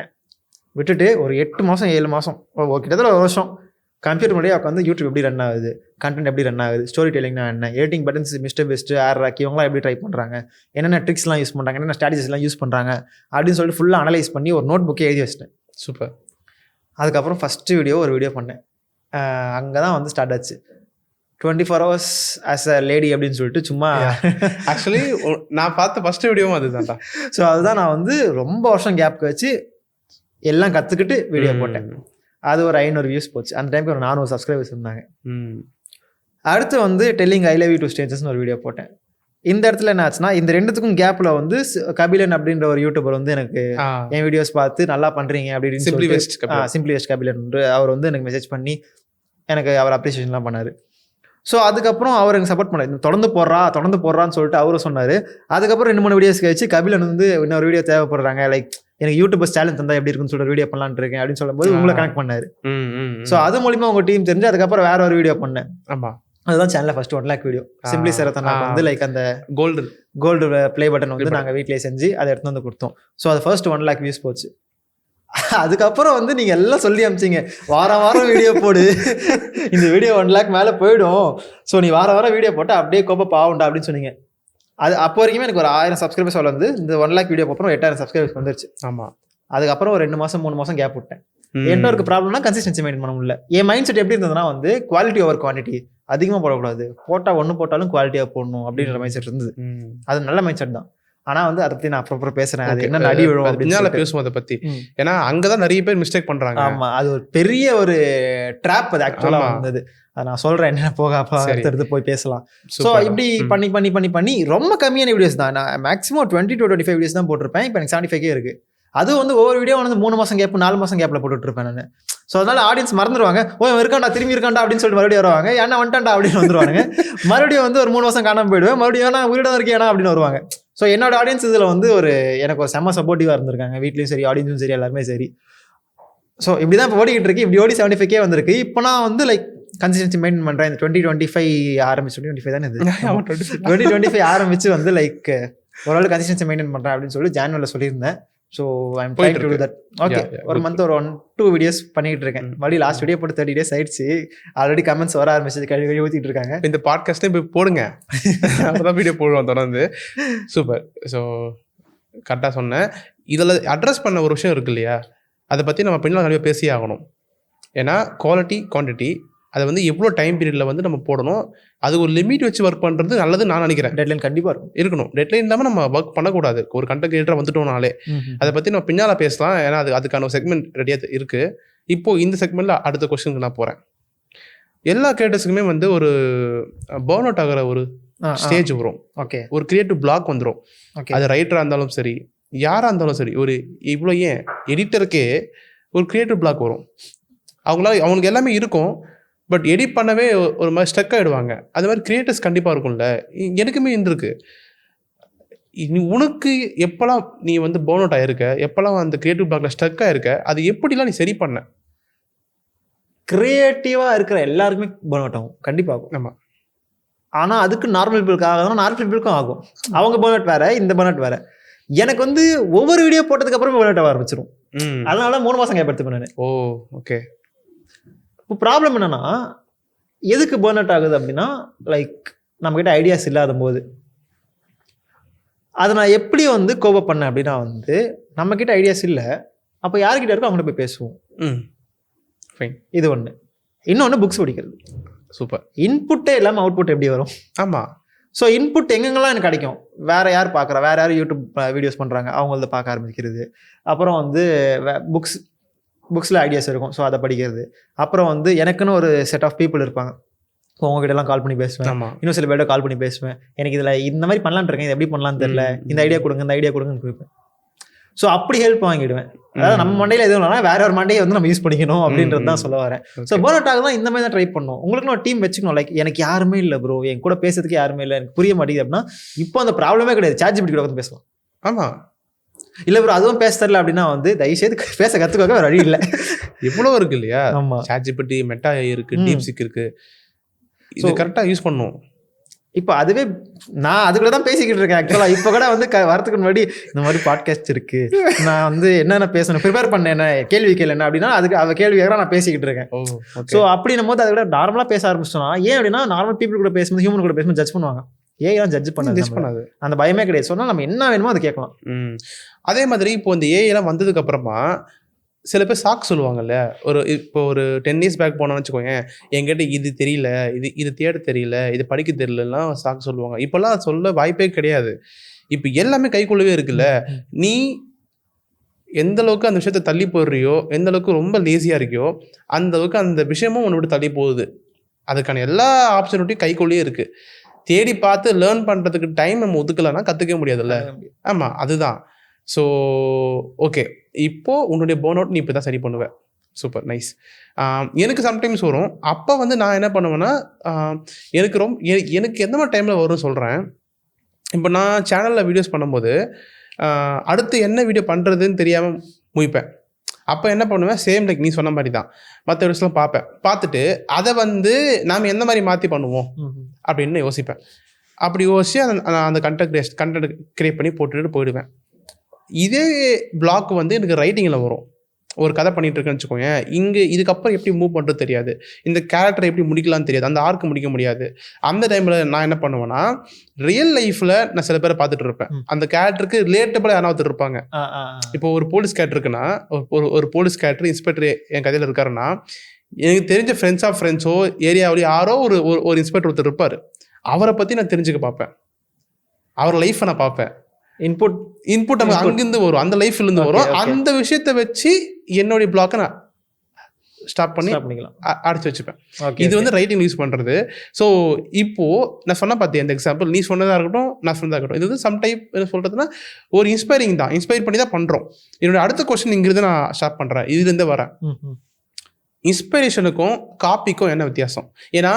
விட்டுட்டு ஒரு 8 மாதம் 7 மாதம் கிட்டத்தட்ட ஒரு வருஷம் கம்ப்யூட்டர் முன்னாடியே உட்காந்து யூடியூப் எப்படி ரன் ஆகுது, கண்டென்ட் எப்படி ரன் ஆகுது, ஸ்டோரி டெல்லிங்னா என்ன, எடிட்டிங் பட்டன்ஸ் மிஸ்டர் பெஸ்ட், ஆர்ராக்கி இவங்களாம் எப்படி ட்ரை பண்ணுறாங்க, என்னென்ன ட்ரிக்ஸ்லாம் யூஸ் பண்ணுறாங்க, என்னென்ன ஸ்ட்ராட்டஜிஸ்லாம் யூஸ் பண்ணுறாங்க அப்படின்னு சொல்லிட்டு ஃபுல்லாக அனலைஸ் பண்ணி ஒரு நோட் புக்கே எழுதி வச்சிட்டேன். சூப்பர். அதுக்கப்புறம் ஃபஸ்ட்டு ஒரு வீடியோ பண்ணேன். அங்கே தான் வந்து ஸ்டார்ட் ஆச்சு 24 hours ஆஸ் அ லேடி அப்படின்னு சொல்லிட்டு சும்மா. ஆக்சுவலி நான் பார்த்த ஃபர்ஸ்ட் வீடியோவும் அதுதான்டா. ஸோ அதுதான் நான் வந்து ரொம்ப வருஷம் கேப் வச்சு எல்லாம் கற்றுக்கிட்டு வீடியோ போட்டேன். அது ஒரு 500 வியூஸ் போச்சு. அந்த டைமுக்கு ஒரு 400 சப்ஸ்கிரைபர்ஸ் இருந்தாங்க. அடுத்து வந்து telling I love you to ஸ்ட்ரேஞ்சர்ஸ்னு ஒரு வீடியோ போட்டேன். இந்த இடத்துல என்ன ஆச்சுன்னா, இந்த ரெண்டுத்துக்கும் கேப்ல வந்து கபிலன் அப்படின்ற ஒரு யூடியூபர் வந்து எனக்கு என் வீடியோஸ் பார்த்து நல்லா பண்றீங்க அப்படின்னு சிம்பிளி வெஸ்ட் கபிலன் அவர் வந்து எனக்கு மெசேஜ் பண்ணி எனக்கு அவர் அப்ரிசியேஷன்லாம் பண்ணாரு. ஸோ அதுக்கப்புறம் அவர் எனக்கு சப்போர்ட் பண்ணார், தொடர்ந்து போடுறான்னு சொல்லிட்டு அவரும் சொன்னார். அதுக்கப்புறம் 2-3 வீடியோஸ் கழிச்சு கபிலன் வந்து இன்னொரு வீடியோ தேவைப்படுறாங்க, லைக் எனக்கு யூடியூபர் சேலஞ்ச் தந்தா எப்படி இருக்குன்னு சொல்லிட்டு வீடியோ பண்ணலான்னு இருக்கேன் அப்படின்னு சொல்லும்போது உங்களை கனெக்ட் பண்ணாரு. ஸோ அது மூலியமா உங்க டீம் தெரிஞ்சு அதுக்கப்புறம் வேற ஒரு வீடியோ பண்ணேன். ஆமா, அதுதான் சேனல்ல ஃபர்ஸ்ட் 1 lakh வீடியோ. சிம்பிளி சரத்தனாக்கு வந்து லைக் அந்த கோல்டு ப்ளே பட்டன் வந்து நாங்கள் வீட்லயே செஞ்சு அதை எடுத்து வந்து கொடுத்தோம். ஸோ அது ஃபர்ஸ்ட் 1 lakh வியூஸ் போச்சு. அதுக்கப்புறம் வந்து நீங்க எல்லாம் சொல்லி அமிச்சிங்க, வாரம் வீடியோ போடு, இந்த வீடியோ 1 lakh மேல போயிடும், ஸோ நீ வாரம் வீடியோ போட்டு அப்படியே கோப்ப பாவுண்டா அப்படின்னு சொன்னீங்க. அது அப்போ வரைக்குமே எனக்கு ஒரு 1000 சப்ஸ்கிரைபர்ஸ் வந்து இந்த 1 lakh வீடியோ அப்புறம் 8000 சப்ஸ்கிரைபர்ஸ் வந்துருச்சு. ஆமா. அதுக்கப்புறம் ஒரு 2 மாசம் 3 மாசம் கேப் விட்டேன். என்ன ஒரு ப்ராப்ளம்னா கன்சிஸ்டன்சி மெயின்டைன் பண்ண முடியல. என் மைண்ட் செட் எப்படி இருந்ததுன்னா வந்து குவாலிட்டி ஓவர் குவான்டிட்டி, அதிகமாக போடக்கூடாது, போட்டாலும் குவாலிட்டியாக போடணும் அப்படின்ற மைண்ட் செட் இருந்தது. அது நல்ல மைண்ட் செட் தான். ஆனா வந்து அதை பத்தி நான் அப்புறம் பேசுறேன், அது என்ன அடி விழும் அப்படின்னு பேசுவோம் அதை பத்தி. ஏன்னா அங்கதான் நிறைய பேர் மிஸ்டேக் பண்றாங்க. ஆமா, அது ஒரு பெரிய ஒரு ட்ராப் அது ஆக்சுவலா வந்தது. அதை நான் சொல்றேன், என்ன போக எடுத்து போய் பேசலாம். ஸோ இப்படி பண்ணி ரொம்ப கம்மியான வீடியோஸ் தான். நான் மேக்ஸிமம் 20 to 25 வீடியோஸ் தான் போட்டிருப்பேன். இப்போ எனக்கு 75K இருக்கு. அது வந்து ஒவ்வொரு வீடியோ வந்து 3 மாசம் கேப் 4 மாசம் கேப்ல போட்டுட்டு இருப்பேன் நான். ஸோ அதனால ஆடியன்ஸ் மறந்துடுவாங்க, இருக்காண்டா திரும்பி இருக்காண்டா அப்படின்னு சொல்லிட்டு மறுபடியும் வருவாங்க, ஏன்னா வந்துட்டாண்டா அப்படின்னு வந்துருவாங்க. மறுபடியும் வந்து ஒரு 3 மாசம் காணாம போயிடுவேன், மறுபடியும் ஏன்னா உயிரிடம் இருக்கேனா அப்படின்னு வருவாங்க. ஸோ என்னோட ஆடியன்ஸ் இதில் வந்து எனக்கு ஒரு செம்ம சப்போர்ட்டிவாக இருந்திருக்காங்க, வீட்லேயும் சரி ஆடியன்ஸும் சரி எல்லாருமே சரி. ஸோ இப்படி தான் இப்போ ஓடிக்கிட்டு இருக்கு. இப்படி ஓடி 75K வந்திருக்கு. இப்போ நான் வந்து லைக் கன்சிஸ்டன்சி மெயின்டைன் பண்ணுறேன். இந்த 2025 ஆரம்பிச்சு 2025 தானே இது 2025 ஆரம்பிச்சு வந்து லைக் ஓரளவு கன்சிஸ்டன்சி மெயின்டைன் பண்ணுறேன் அப்படின்னு சொல்லி ஜான்வரியில் சொல்லியிருந்தேன். So I'm trying to to that. Okay, ஒரு மந்த் ஒரு 1-2 வீடியோஸ் பண்ணிட்டு இருக்கேன். மறுபடியும் லாஸ்ட் வீடியோ போட்டு 30 days ஆயிடுச்சு. ஆல்ரெடி கமெண்ட்ஸ் வர ஆரம்பிச்சு, கழுவி ஊற்றிட்டு இருக்காங்க. இந்த பாட்காஸ்ட்டே போய் போடுங்க, அப்பதான் வீடியோ போடுவோம் தொடர்ந்து. சூப்பர். ஸோ கரெக்டாக சொன்னேன். இதில் அட்ரஸ் பண்ண ஒரு விஷயம் இருக்கு இல்லையா, அதை பற்றி நம்ம பின்னால் நிறைய பேசியே ஆகணும். ஏன்னா குவாலிட்டி குவான்டிட்டி அதை வந்து எவ்வளோ டைம் பீரியடில் வந்து நம்ம போடணும், அது ஒரு லிமிட் வச்சு ஒர்க் பண்ணுறது நல்லதுன்னு நான் நினைக்கிறேன். டெட்லைன் கண்டிப்பாக இருக்கணும். டெட்லைன் இல்லாமல் நம்ம ஒர்க் பண்ணக்கூடாது. ஒரு கண்டென்ட் கிரியேட்டராக வந்துட்டோம்னாலே அதை பற்றி நம்ம பின்னால் பேசலாம். ஏன்னா அதுக்கான செக்மெண்ட் ரெடியாக இருக்குது. இப்போது இந்த செக்மெண்ட்டில் அடுத்த கொஸ்டினுக்கு நான் போகிறேன். எல்லா கிரியேட்டர்ஸுக்குமே வந்து ஒரு பர்ன் அவுட் ஆகிற ஒரு ஸ்டேஜ் வரும். ஓகே, ஒரு கிரியேட்டிவ் பிளாக் வந்துடும். அது ரைட்டராக இருந்தாலும் சரி, யாராக இருந்தாலும் சரி, ஒரு இவ்வளோ ஏன் எடிட்டருக்கே ஒரு கிரியேட்டிவ் பிளாக் வரும். அவங்களுக்கு எல்லாமே இருக்கும், பட் எடிட் பண்ணவே ஒரு மாதிரி ஸ்டக் ஆகிடுவாங்க. அது மாதிரி கிரியேட்டர்ஸ் கண்டிப்பாக இருக்கும்ல. எனக்குமே இருந்திருக்கு. உனக்கு எப்போல்லாம் நீ வந்து பர்ன் அவுட் ஆகிருக்க, எப்போல்லாம் அந்த கிரியேட்டிவ் பிளாக்ல ஸ்டக் ஆகிருக்க, அது எப்படிலாம் நீ சரி பண்ண? கிரியேட்டிவாக இருக்கிற எல்லாருக்குமே பர்ன் அவுட் ஆகும், கண்டிப்பாக ஆகும். ஆமாம். ஆனால் அதுக்கு நார்மல் பீப்புளுக்கு ஆகாதுன்னா நார்மல் பீப்புளுக்கும் ஆகும். அவங்க பர்ன் அவுட் வேறு, இந்த பர்ன் அவுட் வேறு. எனக்கு வந்து ஒவ்வொரு வீடியோ போட்டதுக்கு அப்புறம் பர்ன் அவுட் ஆக ஆரம்பிச்சிடும். அதனால 3 மாதம் கேப் எடுத்துப்பேன் நான். ஓ, ஓகே. இப்போ ப்ராப்ளம் என்னன்னா, எதுக்கு பர்ன் அவுட் ஆகுது அப்படின்னா, லைக் நம்மக்கிட்ட ஐடியாஸ் இல்லாத போது. அதை நான் எப்படி வந்து கோப் பண்ணேன் அப்படின்னா வந்து, நம்மக்கிட்ட ஐடியாஸ் இல்லை, அப்போ யாருக்கிட்ட இருக்கோ அவங்கள்ட்ட போய் பேசுவோம். இது ஒன்று. இன்னொன்று புக்ஸ் படிக்கிறது. சூப்பர். இன்புட்டே இல்லாமல் அவுட்புட் எப்படி வரும்? ஆமாம். ஸோ இன்புட் எங்கெங்கெல்லாம் எனக்கு கிடைக்கும், வேறு யார் பார்க்குறா, வேறு யார் யூடியூப் வீடியோஸ் பண்ணுறாங்க அவங்கள பார்க்க ஆரம்பிக்கிறது. அப்புறம் வந்து புக்ஸில் ஐடியாஸ் இருக்கும், ஸோ அதை படிக்கிறது. அப்புறம் வந்து எனக்குன்னு ஒரு செட் ஆஃப் பீப்புள் இருப்பாங்க, உங்ககிட்டலாம் கால் பண்ணி பேசுவேன். இன்னும் சில பேர்ட்ட கால் பண்ணி பேசுவேன். எனக்கு இதில் இந்த மாதிரி பண்ணலான்னு இருக்கேன், இது எப்படி பண்ணலான்னு தெரியல, இந்த ஐடியா கொடுங்க, இந்த ஐடியா கொடுங்கன்னு கொடுப்பேன். ஸோ அப்படி ஹெல்ப் வாங்கிடுவேன். அதாவது நம்ம மண்டையில் எதுவும் இல்லைனா வேற ஒரு மண்டையை வந்து நம்ம யூஸ் பண்ணிக்கணும் அப்படின்றது தான் சொல்ல வரேன். ஸோ பர்ன் அவுட் ஆகுதான் இந்த மாதிரி தான் ட்ரை பண்ணணும். உங்களுக்கு ஒரு டீம் வச்சுக்கணும். லைக் எனக்கு யாருமே இல்லை ப்ரோ, என் கூட பேசுறதுக்கு யாருமே இல்லை, எனக்கு புரிய மாட்டேங்குது அப்படின்னா இப்போ அந்த ப்ராப்ளமே கிடையாது, சாட் ஜிபிடி கூட வந்து பேசலாம். ஆமா. இல்ல ப்ரோ அதுவும் பேச தெரியல அப்படின்னா வந்து தயவுசெய்து பேச கத்துக்கோங்க, வேற வழி இல்ல. எவ்வளோ இருக்கு இல்லையா? ஆமா. ChatGPT, மெட்டா இருக்கு, ம். DeepSeek இருக்கு. இது So, கரெக்டா யூஸ் பண்ணணும். இப்போ அதுவே நான் அதுக்குள்ள தான் பேசிக்கிட்டு இருக்கேன் ஆக்சுவலா. இப்போ கூட வந்து வரதுக்கு முன்னாடி இந்த மாதிரி பாட்காஸ்ட் இருக்கு, நான் வந்து என்னென்ன பேசணும் ப்ரிப்பேர் பண்ண, என்ன கேள்வி கேள்வி என்ன அப்படின்னா அதுக்கு அவ கேள்வி கேட்கறா, நான் பேசிக்கிட்டு இருக்கேன். ஓ! So okay. அப்படின்னும் போது அதை விட நார்மலா பேச ஆரம்பிச்சோம்னா, ஏன் அப்படின்னா நார்மல் பீப்புள் கூட பேசும்போது, ஹியூமன் கூட பேசும்போது ஜட்ஜ் பண்ணுவாங்க. ஏன் ஜட்ஜ் பண்ணாது, கெஸ் பண்ணாது. அந்த பயமே கிடையாது. சொன்னா நம்ம என்ன வேணுமோ அதை கேட்கலாம். அதே மாதிரி இப்போ இந்த ஏஐ எல்லாம் வந்ததுக்கு அப்புறமா சில பேர் சாக்கு சொல்லுவாங்கல்ல. இப்போ ஒரு 10 இயர்ஸ் பேக் போனோம்னு வச்சுக்கோயேன், என்கிட்ட இது தெரியல, இது தேட தெரியல, இது படிக்க தெரியலலாம் சாக்கு சொல்லுவாங்க. இப்போல்லாம் சொல்ல வாய்ப்பே கிடையாது. இப்போ எல்லாமே கைக்குள்ளவே இருக்குல்ல. நீ எந்த அளவுக்கு அந்த விஷயத்த தள்ளி போடுறியோ, எந்த அளவுக்கு ரொம்ப லேசியா இருக்கியோ, அந்த அளவுக்கு அந்த விஷயமும் உன்னை விட்டு தள்ளி போகுது. அதுக்கான எல்லா ஆப்பர்ச்சுனிட்டியும் கைக்குள்ளேயே இருக்கு. தேடி பார்த்து லேர்ன் பண்றதுக்கு டைம் நம்ம ஒதுக்கலைன்னா கத்துக்கவே முடியாதுல்ல. ஆமா, அதுதான். ஸோ ஓகே, இப்போ உன்னுடைய பர்ன் அவுட் நீ இப்போ தான் சரி பண்ணுவ. Super nice. எனக்கு சம்டைம்ஸ் வரும். அப்போ வந்து நான் என்ன பண்ணுவேன்னா, எனக்கு எந்த மாதிரி டைமில் வரும்னு சொல்கிறேன். இப்போ நான் சேனலில் வீடியோஸ் பண்ணும்போது அடுத்து என்ன வீடியோ பண்ணுறதுன்னு தெரியாமல் முழிப்பேன். அப்போ என்ன பண்ணுவேன், சேம் லைக் நீ சொன்ன மாதிரி தான் மற்ற வீடியோஸ்லாம் பார்ப்பேன். பார்த்துட்டு அதை வந்து நாம் எந்த மாதிரி மாற்றி பண்ணுவோம் அப்படின்னு யோசிப்பேன். அப்படி யோசிச்சு அந்த கண்டென்ட் கிரியேட் பண்ணி போட்டுட்டு போயிடுவேன். இதே பிளாக் வந்து எனக்கு ரைட்டிங்கில் வரும். ஒரு கதை பண்ணிட்டு இருக்கேன்னு வச்சுக்கோங்க, இங்கே இதுக்கப்புறம் எப்படி மூவ் பண்ணுறது தெரியாது, இந்த கேரக்டரை எப்படி முடிக்கலாம்னு தெரியாது, அந்த ஆர்க்கு முடிக்க முடியாது. அந்த டைமில் நான் என்ன பண்ணுவேன்னா, ரியல் லைஃப்பில் நான் சில பேரை பார்த்துட்டு இருப்பேன். அந்த கேரக்டருக்கு ரிலேட்டபிளாக யாராவது இருப்பாங்க. இப்போ ஒரு போலீஸ் கேரக்டர் இருக்குன்னா, ஒரு போலீஸ் கேரக்டர் இன்ஸ்பெக்டர் என் கதையில் இருக்காருன்னா, எனக்கு தெரிஞ்ச ஃப்ரெண்ட்ஸ் ஆஃப் ஃப்ரெண்ட்ஸோ ஏரியாவிலேயோ யாரோ ஒரு இன்ஸ்பெக்டர் ஒருத்தர் இருப்பார். அவரை பற்றி நான் தெரிஞ்சுக்க பார்ப்பேன். அவர் லைஃப்பை நான் பார்ப்பேன். இன்புட் நம்ம அங்கிருந்து வரும், அந்த லைஃப்ல இருந்து வரும். அந்த விஷயத்தை வச்சு என்னுடைய பிளாக்கை நான் ஸ்டாப் பண்ணிக்கலாம், அடைச்சு வச்சுப்பேன். இது வந்து ரைட்டிங் யூஸ் பண்றது. ஸோ இப்போ நான் சொன்ன பார்த்தேன் இந்த எக்ஸாம்பிள், நீ சொன்னதாக இருக்கட்டும், நான் சொன்னதாக இருக்கட்டும், இது வந்து சம் டைப் என்ன சொல்றதுன்னா ஒரு இன்ஸ்பைரிங் தான், இன்ஸ்பயர் பண்ணி தான் பண்றோம். என்னோட அடுத்த கொஸ்டின் இங்கிருந்து நான் ஸ்டார்ட் பண்றேன். இதுலேருந்து வரேன். இன்ஸ்பிரேஷனுக்கும் காப்பிக்கும் என்ன வித்தியாசம்? ஏன்னா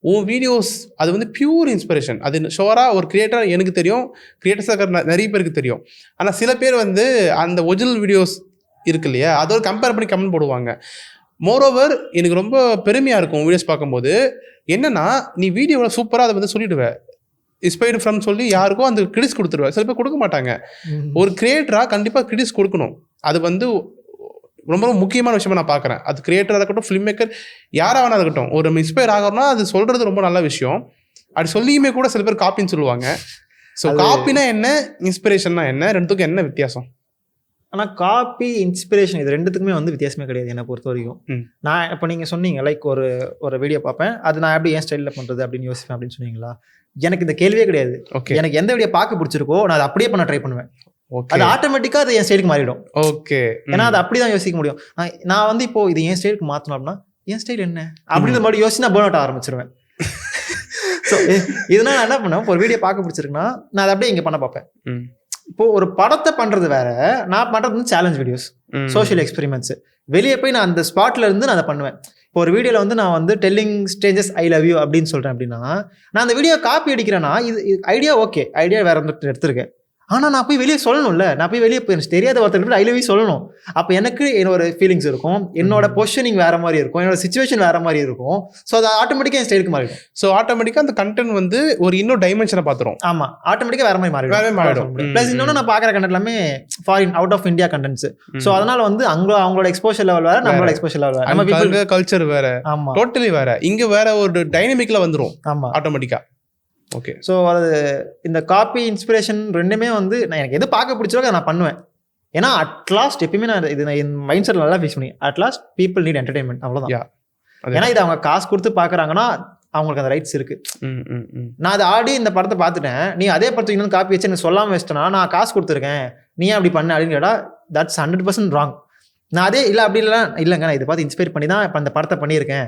உன் வீடியோஸ் அது வந்து பியூர் இன்ஸ்பிரேஷன். அது ஷோராக ஒரு கிரியேட்டர் எனக்கு தெரியும், கிரியேட்டர்ஸாக நிறைய பேருக்கு தெரியும். ஆனால் சில பேர் வந்து அந்த ஒரிஜினல் வீடியோஸ் இருக்கு இல்லையா, அதோட கம்பேர் பண்ணி கமெண்ட் போடுவாங்க. மோரோவர் எனக்கு ரொம்ப பெருமையாக இருக்கும் வீடியோஸ் பார்க்கும்போது. என்னன்னா நீ வீடியோவில் சூப்பராக அதை வந்து சொல்லிவிடுவேன், இன்ஸ்பைர்டு ஃப்ரம் சொல்லி யாருக்கும் அந்த கிரெடிட்ஸ் கொடுத்துருவேன். சில பேர் கொடுக்க மாட்டாங்க. ஒரு கிரியேட்டராக கண்டிப்பாக கிரெடிட்ஸ் கொடுக்கணும். அது வந்து ரொம்ப ரொம்ப முக்கியமான விஷயமா நான் பார்க்குறேன். அது கிரியேட்டராக இருக்கட்டும், ஃபிலிம் மேக்கர், யாராக வேணா இருக்கட்டும், ஒரு நம்ம இன்ஸ்பயர் ஆகிறோம்னா அது சொல்கிறது ரொம்ப நல்ல விஷயம். அப்படி சொல்லியுமே கூட சில பேர் காப்பின்னு சொல்லுவாங்க. ஸோ காப்பினா என்ன, இன்ஸ்பிரேஷன்னா என்ன, ரெண்டுத்துக்கும் என்ன வித்தியாசம்? ஆனால் காப்பி, இன்ஸ்பிரேஷன் இது ரெண்டுத்துக்குமே வந்து வித்தியாசமே கிடையாது என்னை பொறுத்த வரைக்கும். நான் இப்போ நீங்கள் சொன்னீங்க லைக் ஒரு வீடியோ பார்ப்பேன், அது நான் எப்படி என் ஸ்டைலில் பண்ணுறது அப்படின்னு யோசிப்பேன் அப்படின்னு சொன்னீங்களா. எனக்கு இந்த கேள்வியே கிடையாது. எனக்கு எந்த வீடியோ பார்க்க பிடிச்சிருக்கோ நான் அதை அப்படியே பண்ண ட்ரை பண்ணுவேன். அது ஆட்டோமேட்டிக்கா அது என் ஸ்டைலுக்கு மாறிடும். ஓகே, ஏன்னா அது அப்படிதான் யோசிக்க முடியும். நான் வந்து இப்போ இது என் ஸ்டைலுக்கு மாத்தணும் அப்படின்னா என் ஸ்டைல் என்ன அப்படின்னு மாதிரி யோசிச்சு நான் பர்ன் அவுட் ஆரம்பிச்சிருவேன். ஸோ இதனால நான் என்ன பண்ணேன், ஒரு வீடியோ பார்க்க பிடிச்சிருக்குன்னா நான் அதை அப்படியே இங்க பண்ண பார்ப்பேன். இப்போ ஒரு படத்தை பண்றது வேற, நான் பண்றது வந்து சேலஞ்ச் வீடியோஸ், சோஷியல் எக்ஸ்பெரிமெண்ட்ஸ். வெளியே போய் நான் அந்த ஸ்பாட்ல இருந்து நான் அதை பண்ணுவேன். இப்போ ஒரு வீடியோவில் வந்து நான் வந்து telling stages I love you அப்படின்னு சொல்றேன் அப்படின்னா, நான் அந்த வீடியோ காப்பி அடிக்கிறேன்னா இது ஐடியா ஓகே, ஐடியா வேற எடுத்திருக்கேன். ஆனால் நான் போய் வெளியே சொல்லணும்ல, நான் போய் வெளியே போய் எனக்கு தெரியாத ஒருத்தர் ஐ லவ் யூ சொல்லணும். அப்போ எனக்கு என்னோட ஃபீலிங்ஸ் இருக்கும், என்னோட பொசிஷனிங் வேற மாதிரி இருக்கும், என்னோட சிச்சுவேஷன் வேற மாதிரி இருக்கும். ஸோ அது ஆட்டோமேட்டிக்காக என் ஸ்டைலுக்கு மாறிடும். ஸோ ஆட்டோமேட்டிக்காக அந்த கண்டென்ட் வந்து ஒரு இன்னொரு டைமென்ஷனை பார்த்துரும். ஆமாம், ஆட்டோமேட்டிக்காக வேற மாதிரி மாறிடும். ப்ளஸ் இன்னொன்று நான் பார்க்குற கண்டென்ட் எல்லாமே foreign, out of India contents. So அதனால வந்து அவங்களோட எக்ஸ்போஷர் லெவல் வேற, நம்மளோட எக்ஸ்போஷர் லெவல் வேற, நம்ம கல்ச்சர் வேற, ஆமாம் டோட்டலி வேற, இங்கே வேற ஒரு டைனமிக்ல வந்துடும். ஆமாம், ஆட்டோமேட்டிக்காக. ஓகே, ஸோ அது இந்த காப்பி, இன்ஸ்பிரேஷன் ரெண்டுமே வந்து நான் எனக்கு எது பார்க்க பிடிச்சிருக்கோ நான் பண்ணுவேன். ஏன்னா அட்லாஸ்ட் எப்பயுமே நான் இது என் மைண்ட் செட் நல்லா ஃபிக்ஸ் பண்ணி, அட்லாஸ்ட் பீப்புள் நீட் என்டர்டைன்மெண்ட், அவ்வளோதான். ஏன்னா இது அவங்க காசு கொடுத்து பார்க்குறாங்கன்னா அவங்களுக்கு அந்த ரைட்ஸ் இருக்கு. நான் அதை ஆடி இந்த படத்தை பார்த்துட்டேன், நீ அதே படத்துக்கு இன்னும் காப்பி வச்சு எனக்கு சொல்லாமல் வச்சிட்டேன்னா நான் காசு கொடுத்துருக்கேன், நீ அப்படி பண்ண அப்படின்னு கேட்டால் தட்ஸ் 100% ராங். நான் அதே இல்லை அப்படி இல்லைங்க, நான் இதை பார்த்து இன்ஸ்பயர் பண்ணி தான் இப்போ அந்த படத்தை பண்ணியிருக்கேன்,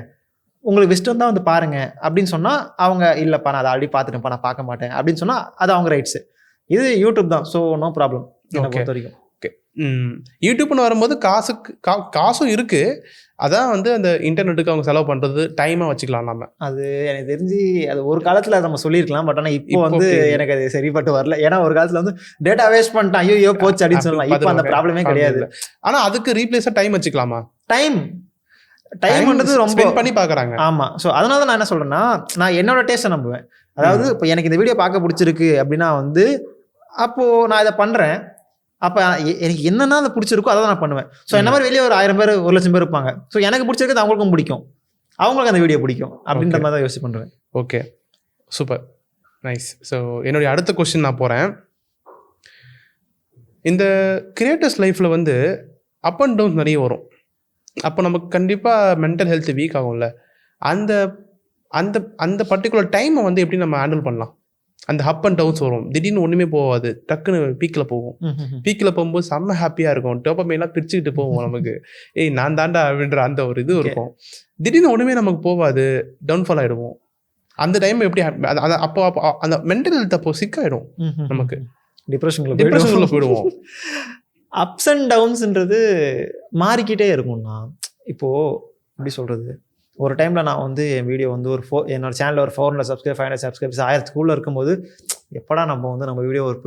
உங்களுக்கு விஸ்டம் தான் வந்து பாருங்க அப்படின்னு சொன்னா அவங்க இல்லப்பா நான் அதை ஆல்ரெடி பார்த்துட்டேன்ப்பா, நான் பார்க்க மாட்டேன் அப்படின்னு சொன்னா அது அவங்க ரைட்ஸ். இது யூடியூப் தான், ஸோ நோ ப்ராப்ளம் என்னை பொறுத்த வரைக்கும். ஓகே, யூடியூப்னு வரும்போது காசும் இருக்கு. அதான் வந்து அந்த இன்டர்நெட்டுக்கு அவங்க செலவு பண்றது டைமா வச்சுக்கலாம் நம்ம. அது எனக்கு தெரிஞ்சு அது ஒரு காலத்துல நம்ம சொல்லியிருக்கலாம். பட் ஆனா இப்போ வந்து எனக்கு அது சரிப்பட்டு வரல. ஏன்னா ஒரு காலத்துல வந்து டேட்டா வேஸ்ட் பண்ணிட்டான், ஐயோ போச்சு அப்படின்னு சொல்லலாம். இப்போ அந்த ப்ராப்ளமே கிடையாது. ஆனா அதுக்கு ரீப்ளேஸா டைம் வச்சுக்கலாமா? டைம்ன்றது ரொம்ப ஸ்பெண்ட் பண்ணி பார்க்கறாங்க. ஆமா. ஸோ அதனால நான் என்ன சொல்றேன்னா, நான் என்னோட டேஸ்ட்டை நம்புவேன். அதாவது இப்போ எனக்கு இந்த வீடியோ பார்க்க பிடிச்சிருக்கு அப்படின்னா வந்து, அப்போ நான் இதை பண்றேன். அப்ப எனக்கு என்னன்னா அது பிடிச்சிருக்கோ அதை நான் பண்ணுவேன். ஸோ என்ன மாதிரி வெளியே ஒரு 1000 பேர் 1,00,000 பேர் இருப்பாங்க. ஸோ எனக்கு பிடிச்சிருக்கிறது அவங்களுக்கும் பிடிக்கும், அவங்களுக்கு அந்த வீடியோ பிடிக்கும் அப்படின்ற மாதிரி தான் யோசிச்சு பண்றேன். Okay, super, nice. ஸோ என்னுடைய அடுத்த கொஸ்டின் நான் போறேன். இந்த கிரியேட்டர்ஸ் லைஃப்ல வந்து அப் அண்ட் டவுன் நிறைய வரும். அப்போ நமக்கு கண்டிப்பாக மென்டல் ஹெல்த் வீக் ஆகும்ல. அந்த அந்த அந்த பர்டிகுலர் டைமை வந்து எப்படி நம்ம ஹேண்டில் பண்ணலாம்? அந்த அப் அண்ட் டவுன்ஸ் வரும், திடீர்னு ஒன்றுமே போகாது, டக்குன்னு பீக்கில் போகும். பீக்கில் போகும்போது செம்ம ஹாப்பியாக இருக்கும், டோபமைன்லாம் பிரிச்சுக்கிட்டு போவோம் நமக்கு, ஏய் நான் தாண்டா அப்படின்ற அந்த ஒரு இது இருக்கும். திடீர்னு ஒன்றுமே நமக்கு போகாது, டவுன்ஃபால் ஆகிடுவோம். அந்த டைம் எப்படி அப்போ அந்த மென்டல் ஹெல்த் அப்போ சிக்காயிடும், நமக்கு டிப்ரெஷனுக்குள்ள போயிடுவோம். அப்ஸ் அண்ட் டவுன்ஸ்ன்றது மாறிக்கிட்டே இருக்கும்ண்ணா. இப்போது எப்படி சொல்கிறது, ஒரு டைமில் நான் வந்து என் வீடியோ வந்து என்னோட சேனலில் ஒரு 400 சப்ஸ்கிரைப் 500 சப்ஸ்கிரைப்ஸ் 1000க்குள்ளே இருக்கும்போது, எப்படா நம்ம வீடியோ ஒரு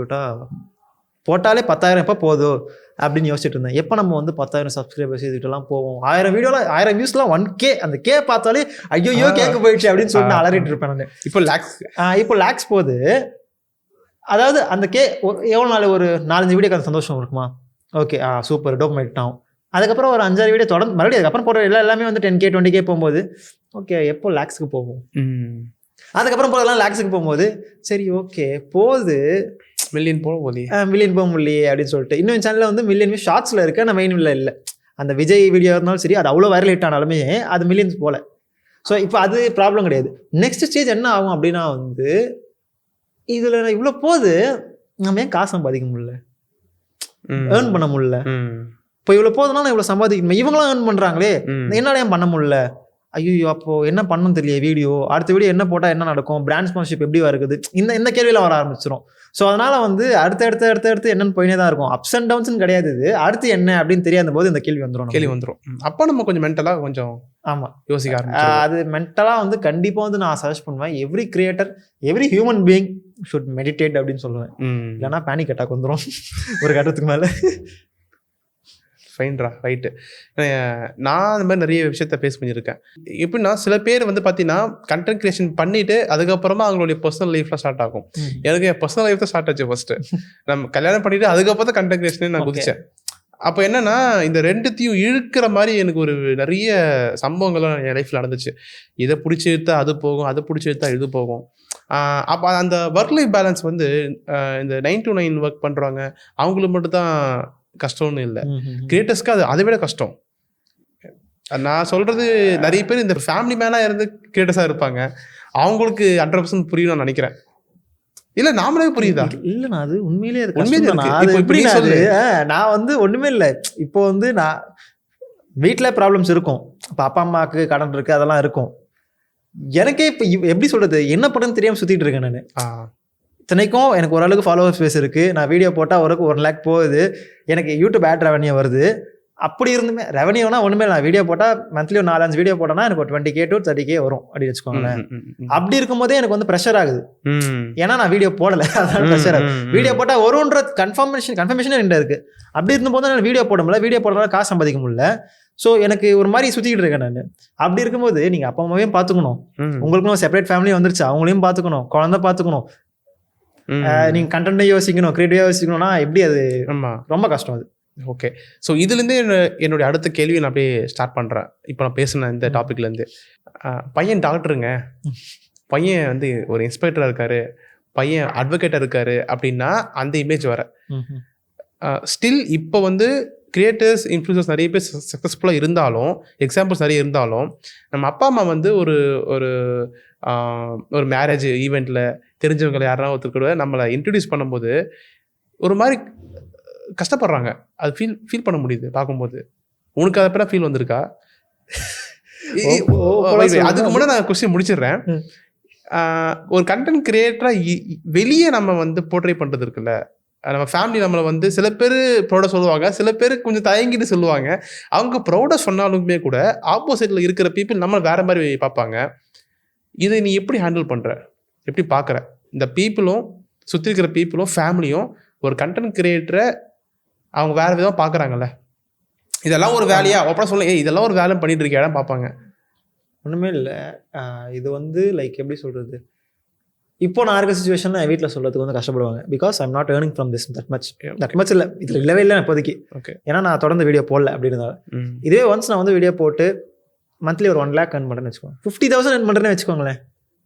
போட்டாலே 10,000 எப்போ போதும் அப்படின்னு யோசிச்சுட்டு இருந்தேன். எப்போ நம்ம வந்து 10,000 சப்ஸ்கிரைபர்ஸ் இதுக்கிட்டலாம் போவோம், 1000 வீடியோலாம் 1000 வியூஸ்லாம் 1K, அந்த கே பார்த்தாலே ஐயோ கேட்க போயிடுச்சு அப்படின்னு சொல்லிட்டு நான் அலறிட்டு இருப்பேன் நான். இப்போ லேக்ஸ் போகுது. அதாவது அந்த எவ்வளோ நாள், ஒரு 4-5 வீடியோக்கு அந்த சந்தோஷம் இருக்குமா? ஓகே, சூப்பர், டோபமைன் ஆகும். அதுக்கப்புறம் ஒரு 5-6 வீடியோ தொடர்ந்து மறுபடியும் அதுக்கப்புறம் போகிற எல்லாமே வந்து 10K 20K போகும்போது, ஓகே எப்போ லேக்ஸுக்கு போகும். அதுக்கப்புறம் போதெல்லாம் லேக்ஸுக்கு போகும்போது, சரி ஓகே போகுது, மில்லியன் போக முடியலையே அப்படின்னு சொல்லிட்டு இன்னும் சேனலில் வந்து மில்லியன் வியூ ஷார்ட்ஸில் இருக்க, நான் மெயின் இல்லை. அந்த விஜய் வீடியோ இருந்தாலும் சரி, அது அவ்வளோ வைரல் ஹிட் ஆனாலுமே அது மில்லியன்ஸ் போல. ஸோ இப்போ அது ப்ராப்ளம் கிடையாது. நெக்ஸ்ட் ஸ்டேஜ் என்ன ஆகும் அப்படின்னா வந்து, இதில் இவ்வளோ போகுது, நம்ம ஏன் காசு சம்பாதிக்க முடியல, ஏர்ன் பண்ண முடியல. இப்போ இவ்வளோ போதுனா நான் இவ்வளோ சம்பாதிக்கணும், இவங்களாம் ஏர்ன் பண்ணுறாங்களே, என்னால் ஏன் பண்ண முடியல? ஐயோ அப்போது என்ன பண்ணணும் தெரியல, அடுத்த வீடியோ என்ன போட்டால் என்ன நடக்கும், பிராண்ட் ஸ்பான்சர்ஷிப் எப்படி வருது, இந்த கேள்வியில் வர ஆரம்பிச்சிடும். ஸோ அதனால் வந்து அடுத்து என்னென்னு போயினே தான் இருக்கும். அப்ஸ் அண்ட் டவுன்ஸ்னு கிடையாது, இது அடுத்து என்ன அப்படின்னு தெரியாத போது இந்த கேள்வி வந்துடும். அப்போ நம்ம கொஞ்சம் மென்டலாக கொஞ்சம் யோசிக்க ஆரம்பிச்சோம். அது மென்டலாக வந்து கண்டிப்பாக வந்து நான் சஜஸ்ட் பண்ணுவேன், every creator, every human being should meditate அப்படின்னு சொல்லுவேன். இல்லைனா பேனிக் அட்டாக் வந்துடும் ஒரு கட்டத்துக்கு மேலே. ஃபைன்ரா, ரைட்டு. நான் அந்த மாதிரி நிறைய விஷயத்த ஃபேஸ் பண்ணியிருக்கேன். எப்படின்னா சில பேர் வந்து பார்த்தீங்கன்னா கண்டென்ட் கிரியேஷன் பண்ணிவிட்டு அதுக்கப்புறமா அவங்களுடைய பர்சனல் லைஃப்லாம் ஸ்டார்ட் ஆகும். எனக்கு என் பர்சனல் லைஃப் தான் ஸ்டார்ட் ஆச்சு ஃபஸ்ட்டு. நம்ம கல்யாணம் பண்ணிவிட்டு அதுக்கப்புறம் தான் கண்டென்ட் கிரியேஷனே நான் குதிச்சேன். அப்போ என்னென்னா இந்த ரெண்டுத்தையும் இழுக்கிற மாதிரி எனக்கு ஒரு நிறைய சம்பவங்கள்லாம் என் லைஃப்பில் நடந்துச்சு. இதை பிடிச்சி எடுத்தா அது போகும், அதை பிடிச்சி எடுத்தா இது போகும். அப்போ அந்த ஒர்க் லைஃப் பேலன்ஸ் வந்து இந்த 9 to 9 ஒர்க் பண்ணுறாங்க அவங்களுக்கு மட்டும் தான் கஷ்டம்னு இல்லை, கிரியேட்டர்ஸ்க்கு அதை விட கஷ்டம். நான் சொல்றது நிறைய பேர் இந்த ஃபேமிலி மேனாக இருந்து கிரியேட்டர்ஸாக இருப்பாங்க, அவங்களுக்கு 100% புரியும் நான் நினைக்கிறேன். இல்ல நாமளே புரியுதா? இல்ல அது உண்மையிலேயே நான் வந்து ஒண்ணுமே இல்லை. இப்போ வந்து நான் வீட்டில் ப்ராப்ளம்ஸ் இருக்கும், இப்போ அப்பா அம்மாவுக்கு கடன் இருக்கு, அதெல்லாம் இருக்கும். எனக்கே இப்போ எப்படி சொல்றது, என்ன படம்னு தெரியாமல் சுத்திட்டு இருக்கேன் நான். இத்தனைக்கும் எனக்கு ஓரளவுக்கு ஃபாலோவர்ஸ் பேஸ் இருக்குது, நான் வீடியோ போட்டால் ஒரு 1 lakh போகுது, எனக்கு யூடியூப் ஆட் ரெவன்யூ வருது. அப்படி இருந்துமே ரெவன்யூனா ஒன்றுமே இல்லை, வீடியோ போட்டால் மந்த்லி ஒரு 4-5 வீடியோ போட்டோன்னா எனக்கு ஒரு 20K to 30K வரும் அப்படி வச்சுக்கோங்களேன். அப்படி இருக்கும்போதே எனக்கு வந்து ப்ரெஷர் ஆகுது, ஏன்னா நான் வீடியோ போடலை, அதனால ப்ரெஷர் ஆகுது. வீடியோ போட்டால் வரும்ன்ற கன்ஃபர்மேஷனே ரெண்டு இருக்குது. அப்படி இருந்தபோது நான் வீடியோ போட முடியல, வீடியோ போடுறதால காசு சம்பாதிக்க முடியல. ஸோ எனக்கு ஒரு மாதிரி சுற்றிக்கிட்டு இருக்கேன் நான். அப்படி இருக்கும்போது நீங்கள் அப்பா அம்மாவையும் பார்த்துக்கணும், உங்களுக்கும் செப்பரேட் ஃபேமிலியும் வந்துருச்சு, அவங்களையும் பார்த்துக்கணும், குழந்தை பார்த்துக்கணும், நீங்க கண்டென்ட் யோசிக்கணும், கிரியேட்டிவா யோசிக்கணும்னா எப்படி, அது ரொம்ப கஷ்டம் அது. ஓகே, ஸோ இதுலேருந்தே என்னுடைய அடுத்த கேள்வியை நான் அப்படியே ஸ்டார்ட் பண்ணுறேன். இப்போ நான் பேசின இந்த டாப்பிக்லேருந்து, பையன் டாக்டருங்க, பையன் வந்து ஒரு இன்ஸ்பெக்டராக இருக்காரு, பையன் அட்வொகேட்டாக இருக்காரு அப்படின்னா அந்த இமேஜ் வர ஸ்டில் இப்போ வந்து கிரியேட்டர்ஸ் இன்ஃப்ளூயன்சர்ஸ் நிறைய பேர் சக்ஸஸ்ஃபுல்லாக இருந்தாலும், எக்ஸாம்பிள்ஸ் நிறைய இருந்தாலும், நம்ம அப்பா அம்மா வந்து ஒரு ஒரு மேரேஜ் ஈவெண்ட்டில் தெரிஞ்சவங்களை யாராவது ஒருத்தர் கூட நம்மளை இன்ட்ரடியூஸ் பண்ணும்போது ஒரு மாதிரி கஷ்டப்படுறாங்க. அது ஃபீல் பண்ண முடியுது பார்க்கும்போது. உனக்கு அதை பற்றி ஃபீல் வந்திருக்கா? அதுக்கு முன்னாடி நான் கொஸ்டின் முடிச்சிடுறேன். ஒரு கண்டென்ட் கிரியேட்டராக வெளியே நம்ம வந்து போர்ட்ரே பண்ணுறது இருக்குல்ல, நம்ம ஃபேமிலி நம்மளை வந்து சில பேர் ப்ரௌடாக சொல்லுவாங்க, சில பேர் கொஞ்சம் தயங்கிட்டு சொல்லுவாங்க. அவங்க ப்ரௌடாக சொன்னாலுமே கூட ஆப்போசிட்டில் இருக்கிற பீப்புள் நம்ம வேறு மாதிரி பார்ப்பாங்க. இதை நீ எப்படி ஹேண்டில் பண்ணுற, எப்படி பார்க்குற? இந்த பீப்புளும் சுற்றி இருக்கிற பீப்புளும் ஃபேமிலியும் ஒரு கண்டென்ட் கிரியேட்டரை அவங்க வேறு விதமாக பார்க்குறாங்கல்ல. இதெல்லாம் ஒரு வேலையா அப்புறம் சொல்ல, இதெல்லாம் ஒரு வேலை பண்ணிட்டு இருக்க இடம் பார்ப்பாங்க. ஒன்றுமே இல்லை. இது வந்து லைக் எப்படி சொல்கிறது, இப்போ நான் இருக்க சுச்சுவேஷன் என் வீட்டில் சொல்கிறதுக்கு வந்து கஷ்டப்படுவாங்க. Because I'm not earning from this that much இல்லை, இதில் இல்லவே இல்லை இப்போதைக்கு. ஓகே, ஏன்னா நான் தொடர்ந்து வீடியோ போடல அப்படின்றதால. இதுவே ஒன்ஸ் நான் வந்து வீடியோ போட்டு மந்த்லி ஒரு 1 lakh earn பண்ணுறேன்னு வச்சுக்கோங்க, 50,000 earn பண்ணுறேன்னு வச்சுக்கோங்களேன்.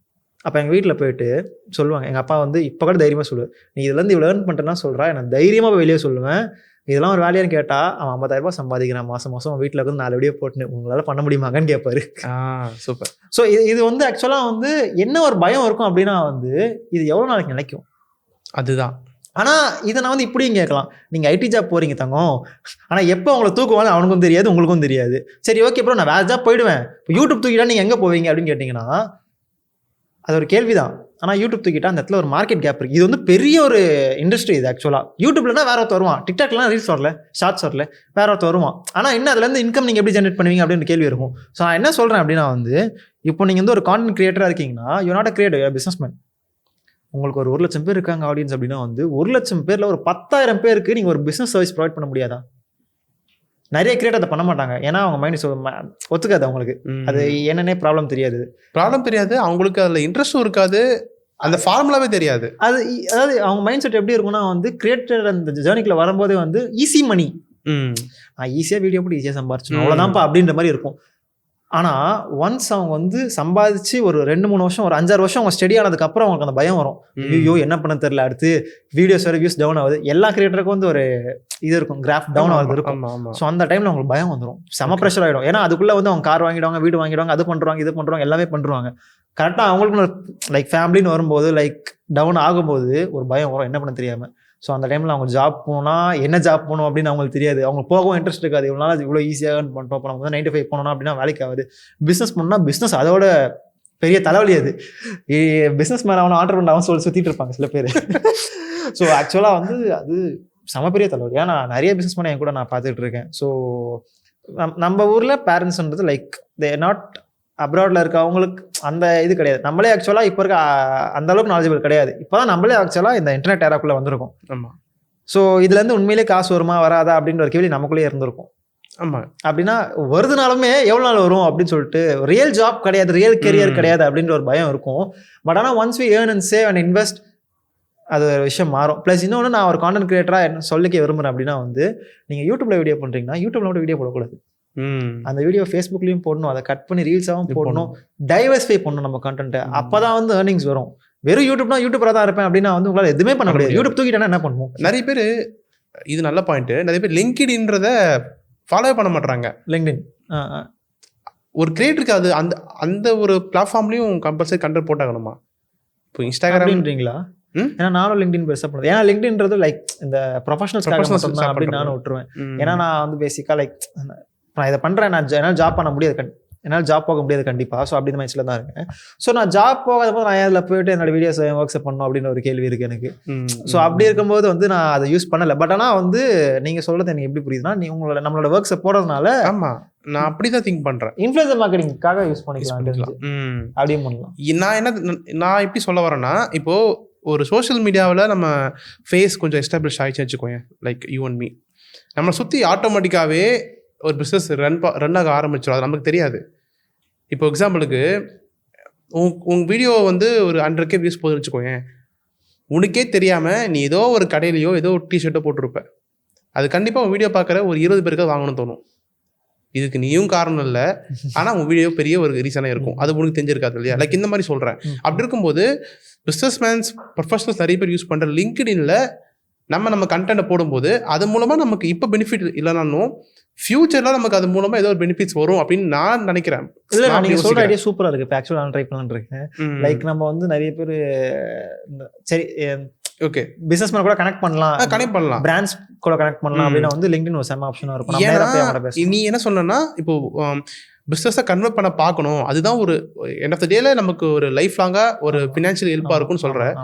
அப்போ எங்கள் வீட்டில் போயிட்டு சொல்லுவாங்க, எங்கள் அப்பா வந்து இப்போ கூட தைரியமாக சொல்லுவேன், நீ இதுலேருந்து இவ்வளோ ஏர்ன் பண்ணுறேன்னா சொல்கிறா, நான் தைரியமாக போய் வெளியே சொல்லுவேன். இதெல்லாம் ஒரு வேலையான்னு கேட்டால் அவன் 50,000 சம்பாதிக்கிறான் மாதம் வீட்டில் வந்து 4 வீடியோ போட்டுன்னு, உங்களால் பண்ண முடியுமாங்கன்னு கேட்பாரு. சூப்பர். ஸோ இது வந்து ஆக்சுவலாக வந்து என்ன ஒரு பயம் இருக்கும் அப்படின்னா வந்து இது எவ்வளோ நாளைக்கு நினைக்கும், அதுதான். ஆனால் இதை நான் வந்து இப்படியும் கேட்கலாம், நீங்கள் ஐடி ஜாப் போகிறீங்க தங்கம், ஆனால் எப்போ உங்களை தூக்குவாங்க அவனுக்கும் தெரியாது உங்களுக்கும் தெரியாது. சரி ஓகே ப்ரோ, நான் வேறு ஜாப் போயிடுவேன், இப்போ யூடியூப் தூக்கிட்டா நீங்கள் எங்கே போவீங்க அப்படின்னு கேட்டிங்கன்னா அது ஒரு கேள்வி தான். ஆனால் யூடியூப் தூக்கிட்டா அந்த இடத்துல ஒரு மார்க்கெட் கேப் இருக்குது. இது வந்து பெரிய ஒரு இண்டஸ்ட்ரி இது ஆக்சுவலாக. யூடியூப்லனா வேற ஒருத்தர் வருவான், டிக்டாக்லாம் ரீல்ஸ் வரல, ஷார்ட்ஸ் வரல, வேற ஒருத்தர் வருவான். ஆனால் என்ன அதுலேருந்து இன்கம் நீங்கள் எப்படி ஜென்ரேட் பண்ணுவீங்க அப்படின்னு கேள்வி இருக்கும். ஸோ நான் என்ன சொல்கிறேன் அப்படின்னா வந்து இப்போ நீங்கள் வந்து ஒரு கான்டென்ட் கிரியேட்டராக இருக்கீங்கன்னா you not a creator, businessman. உங்களுக்கு ஒரு 1,00,000 பேர் இருக்காங்க ஆடியன்ஸ் அப்படின்னா வந்து 1,00,000 பேரில் ஒரு 10,000 பேருக்கு நீங்கள் ஒரு பிஸ்னஸ் சர்வீஸ் ப்ரொவைட் பண்ண முடியாதா? நிறைய கிரியேட்டர் அதை பண்ண மாட்டாங்க. ஏன்னா அவங்க மைண்ட் ஒத்துக்காது அவங்களுக்கு, அது என்னன்னே ப்ராப்ளம் தெரியாது, அவங்களுக்கு அதில் இன்ட்ரெஸ்ட்டும் இருக்காது, அந்த ஃபார்முலாவே தெரியாது. அதாவது அவங்க மைண்ட் செட் எப்படி இருக்கும்னா வந்து கிரியேட்டர் அந்த ஜேர்னிக்குள்ள வரும்போதே வந்து ஈஸி மணி, நான் ஈஸியாக வீடியோ போட்டு ஈஸியாக சம்பாரிச்சணும் அவ்வளோதான்ப்பா அப்படின்ற மாதிரி இருக்கும். ஆனால் ஒன்ஸ் அவங்க வந்து சம்பாதிச்சு ஒரு 2-3 வருஷம் ஒரு 5-6 வருஷம் அவங்க ஸ்டடி ஆனதுக்கப்புறம் அவங்களுக்கு அந்த பயம் வரும், ஐயோ என்ன பண்ண தெரியல, அடுத்து வீடியோஸ் வேறு வியூஸ் டவுன் ஆகுது. எல்லா கிரியேட்டருக்கும் வந்து ஒரு இது இருக்கும், கிராஃப் டவுன் ஆகுது இருக்கும். ஸோ அந்த டைமில் அவங்களுக்கு பயம் வந்துடும், செம ப்ரெஷர் ஆகிடும். ஏன்னா அதுக்குள்ளே வந்து அவங்க கார் வாங்கிடுவாங்க, வீடு வாங்கிடுவாங்க, அது பண்ணுறாங்க இது பண்ணுறாங்க, எல்லாமே பண்ணுறாங்க. கரெக்டாக அவங்களுக்கு லைக் ஃபேமிலின்னு வரும்போது லைக் டவுன் ஆகும்போது ஒரு பயம் வரும், என்ன பண்ண தெரியாமல். ஸோ அந்த டைமில் அவங்க ஜாப் போனால் என்ன ஜாப் போகணும் அப்படின்னு அவங்களுக்கு தெரியாது, அவங்க போகவும் இன்ட்ரெஸ்ட் இருக்காது. இவ்வளோ நாள் இவ்வளோ ஈஸியாக ஏர்ன் பண்ணுறோம், இப்போ நம்ம வந்து 9 to 5 போனோம்னா அப்படின்னா வேலைக்கு ஆகுது. பிஸ்னஸ் பண்ணால் பிஸ்னஸ் அதோட பெரிய தலைவலி. அது பிஸ்னஸ் மேன் அவனை ஆர்டர் பண்ண அவன் சுற்றிட்டு இருப்பாங்க சில பேர். ஸோ ஆக்சுவலாக வந்து அது செம பெரிய தலைவலி. ஏன்னா நிறைய பிஸ்னஸ் மேன் என் கூட நான் பார்த்துட்டு இருக்கேன். ஸோ நம்ம ஊரில் பேரண்ட்ஸ்ன்றது லைக் தே நாட் அப்ராடில் இருக்க அவங்களுக்கு அந்த இது கிடையாது. நம்மளே ஆக்சுவலாக இப்போ இருக்க அந்த அளவுக்கு நாலேஜபிள் கிடையாது. இப்போ தான் நம்மளே ஆக்சுவலாக இந்த இன்டர்நெட் ஏராக்குள்ளே வந்திருக்கும். ஆமாம். ஸோ இதுலேருந்து உண்மையிலே காசு வருமா வராதா அப்படின்ற ஒரு கேள்வி நமக்குள்ளேயே இருந்திருக்கும். ஆமாம். அப்படின்னா வருதுனாலுமே எவ்வளோ நாள் வரும் அப்படின்னு சொல்லிட்டு ரியல் ஜாப் கிடையாது, ரியல் கெரியர் கிடையாது அப்படின்ற ஒரு பயம் இருக்கும். பட் ஆனால் once we earn and save and invest அது ஒரு விஷயம் மாறும். ப்ளஸ் இன்னொன்று, நான் ஒரு கான்டென்ட் கிரியேட்டராக என்ன சொல்லிக்க விரும்புகிறேன் அப்படின்னா வந்து நீங்கள் யூடியூப்பில் வீடியோ பண்ணுறீங்கன்னா யூடியூப்ல மட்டும் வீடியோ போடக்கூடாது, அந்த வீடியோ ஃபேஸ்புக்லயும் போடணும், அதை கட் பண்ணி ரீல்ஸாகவும் போடணும், டைவர்ஸ்ஃபை பண்ணணும் நம்ம கண்டென்ட்டை. அப்பதான் வந்து ஏர்னிங்ஸ் வரும். வெறும் யூடியூப்னா யூடியூபராக தான் இருப்பேன் அப்படின்னா வந்து உங்களால் எதுவுமே பண்ண முடியாது. யூடியூப் தூக்கிட்டா என்ன பண்ணுவோம்? நிறைய பேர் இது நல்ல பாயிண்ட், நிறைய பேர் லிங்க்டின்றத ஃபாலோ பண்ண மாட்டாங்க. லிங்க்டின் ஒரு கிரியேட்டருக்கு அது அந்த அந்த ஒரு பிளாட்ஃபார்ம்லயும் கம்பல்சரி கண்டென்ட் போட்டாகணுமா? இப்போ இன்ஸ்டாகிராம்ன்றீங்களா? ஏன்னா நானும் லிங்க்டின் பெருசாக பண்ணுறது. ஏன்னா லிங்க்டின்றது லைக் இந்த ப்ரொஃபஷனல்ஸ் அப்படின்னு நானும் விட்டுருவேன். ஏன்னா நான் வந்து பேசிக்காக லைக் நான் இதை பண்ணுறேன், நான் என்னால் ஜாப் பண்ண முடியாது, என்னால் ஜாப் போக முடியாது கண்டிப்பாக. ஸோ அப்படி இந்த மைண்ட்ஸில் தான் இருக்கேன். ஸோ நான் ஜாப் போகாத போது நான் அதில் போயிட்டு என்னோட வீடியோஸ் ஒர்க்ஸ் பண்ணணும் அப்படின்னு ஒரு கேள்வி இருக்குது எனக்கு. ஸோ அப்படி இருக்கும்போது வந்து நான் அதை யூஸ் பண்ணலை. பட் ஆனால் வந்து நீங்கள் சொல்கிறது எனக்கு எப்படி புரியுதுன்னா, நீ உங்களோட நம்மளோட ஒர்க்ஸை போடுறதுனால ஆமாம் நான் அப்படி தான் திங்க் பண்ணுறேன். இன்ஃப்ளூயன்சர் மார்க்கெட்டிங்காக யூஸ் பண்ணிக்கலாம், அப்படியே பண்ணலாம். நான் எப்படி சொல்ல வரேன்னா, இப்போது ஒரு சோஷியல் மீடியாவில் நம்ம ஃபேஸ் கொஞ்சம் எஸ்டாப்ளிஷ் ஆகிடுச்சு வச்சுக்கோங்க, லைக் யூ அண்ட் மீ, நம்மளை சுற்றி ஆட்டோமேட்டிக்காகவே ஒரு பிஸ்னஸ் ரன் ஆக ஆரம்பிச்சிடும். அது நமக்கு தெரியாது. இப்போ எக்ஸாம்பிளுக்கு உங்கள் வீடியோ வந்து ஒரு 100K வியூஸ் போகுதுன்னு வச்சுக்கோங்க, உனக்கே தெரியாமல் நீ ஏதோ ஒரு கடையிலையோ ஏதோ ஒரு டிஷர்ட்டோ போட்டிருப்ப, அது கண்டிப்பாக உன் வீடியோ பார்க்குற ஒரு 20 பேருக்கு வாங்கணும்னு தோணும். இதுக்கு நீயும் காரணம் இல்லை, ஆனால் உன் வீடியோ பெரிய ஒரு ரீசனாக இருக்கும், அது உனக்கு தெரிஞ்சிருக்காது இல்லையா? லைக் இந்த மாதிரி சொல்கிறேன். அப்படி இருக்கும்போது பிஸ்னஸ் மேன்ஸ் ப்ரொஃபஷனல்ஸ் நிறைய பேர் யூஸ் பண்ணுற லிங்க்டின்ல நம்ம கண்டென்ட்டை போடும்போது அது மூலமாக நமக்கு இப்போ பெனிஃபிட் இல்லைனாலும் ஃபியூச்சரில் நமக்கு அது மூலமாக ஏதோ ஒரு பெனிஃபிட்ஸ் வரும் அப்படின்னு நான் நினைக்கிறேன். இல்லை நீங்கள் சொல்கிற ஐடியா சூப்பராக இருக்குது. இப்போ ஆக்சுவலாக நான் ட்ரை பண்ணலான்னு இருக்கேன். லைக் நம்ம வந்து நிறைய பேர் சரி ஓகே பிசினஸ் மேன் கூட கனெக்ட் பண்ணலாம், பிராண்ட்ஸ் கூட கனெக்ட் பண்ணலாம் அப்படின்னா வந்து லிங்க்டின் ஒரு செம ஆப்ஷனாக இருக்கும். நீ என்ன சொன்னா இப்போ பிஸ்னஸை கன்வெர்ட் பண்ண பார்க்கணும். அதுதான் ஒரு எண்ட் ஆஃப் த டேல நமக்கு ஒரு லைஃப் லாங்காக ஒரு ஃபினான்ஷியல் ஹெல்ப்பாக இருக்கும்னு சொல்கிறேன்.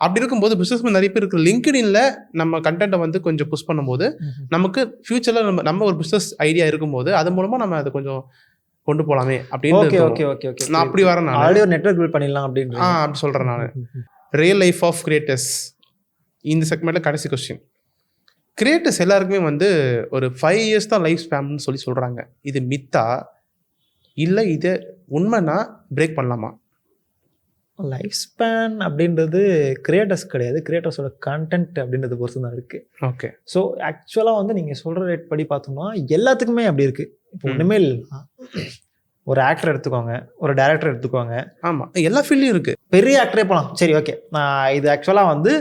அப்படி இருக்கும்போது பிஸ்னஸ் நிறைய பேர் இருக்கிற லிங்க்டின்ல நம்ம கண்டென்ட்டை வந்து கொஞ்சம் புஷ் பண்ணும்போது நமக்கு ஃபியூச்சரில் நம்ம ஒரு பிஸ்னஸ் ஐடியா இருக்கும்போது அது மூலமாக நம்ம அதை கொஞ்சம் கொண்டு போகலாமே அப்படின்னு நான் அப்படி வரேன். நான் ஆல்ரெடி ஒரு நெட்வொர்க் பில்ட் பண்ணிடலாம் அப்படின்னு அப்படி சொல்கிறேன். நான் ரியல் லைஃப் ஆஃப் கிரியேட்டர்ஸ் இந்த செக்மெண்ட்டில் கடைசி கொஸ்டின். கிரியேட்டர்ஸ் எல்லாருக்குமே வந்து ஒரு 5 years தான் லைஃப் ஸ்பேன்னு சொல்கிறாங்க. இது மித்தா இல்லை இது உண்மைனா பிரேக் பண்ணலாமா? லைஃப் ஸ்பேன் அப்படின்றது கிரியேட்டர்ஸ் கிடையாது, கிரியேட்டர்ஸோட கண்டென்ட் அப்படின்றது பொறுத்து தான் இருக்குது. ஓகே. ஸோ ஆக்சுவலாக வந்து நீங்கள் சொல்கிற ரேட் படி பார்த்தோம்னா எல்லாத்துக்குமே அப்படி இருக்குது. இப்போ ஒன்றுமே இல்லைன்னா ஒரு ஆக்டர் எடுத்துக்கோங்க, ஒரு டைரக்டர் எடுத்துக்கோங்க. ஆமாம், எல்லா ஃபீல்ட்லையும் இருக்குது. பெரிய ஆக்டரே போகலாம். சரி, ஓகே, இது ஆக்சுவலாக வந்து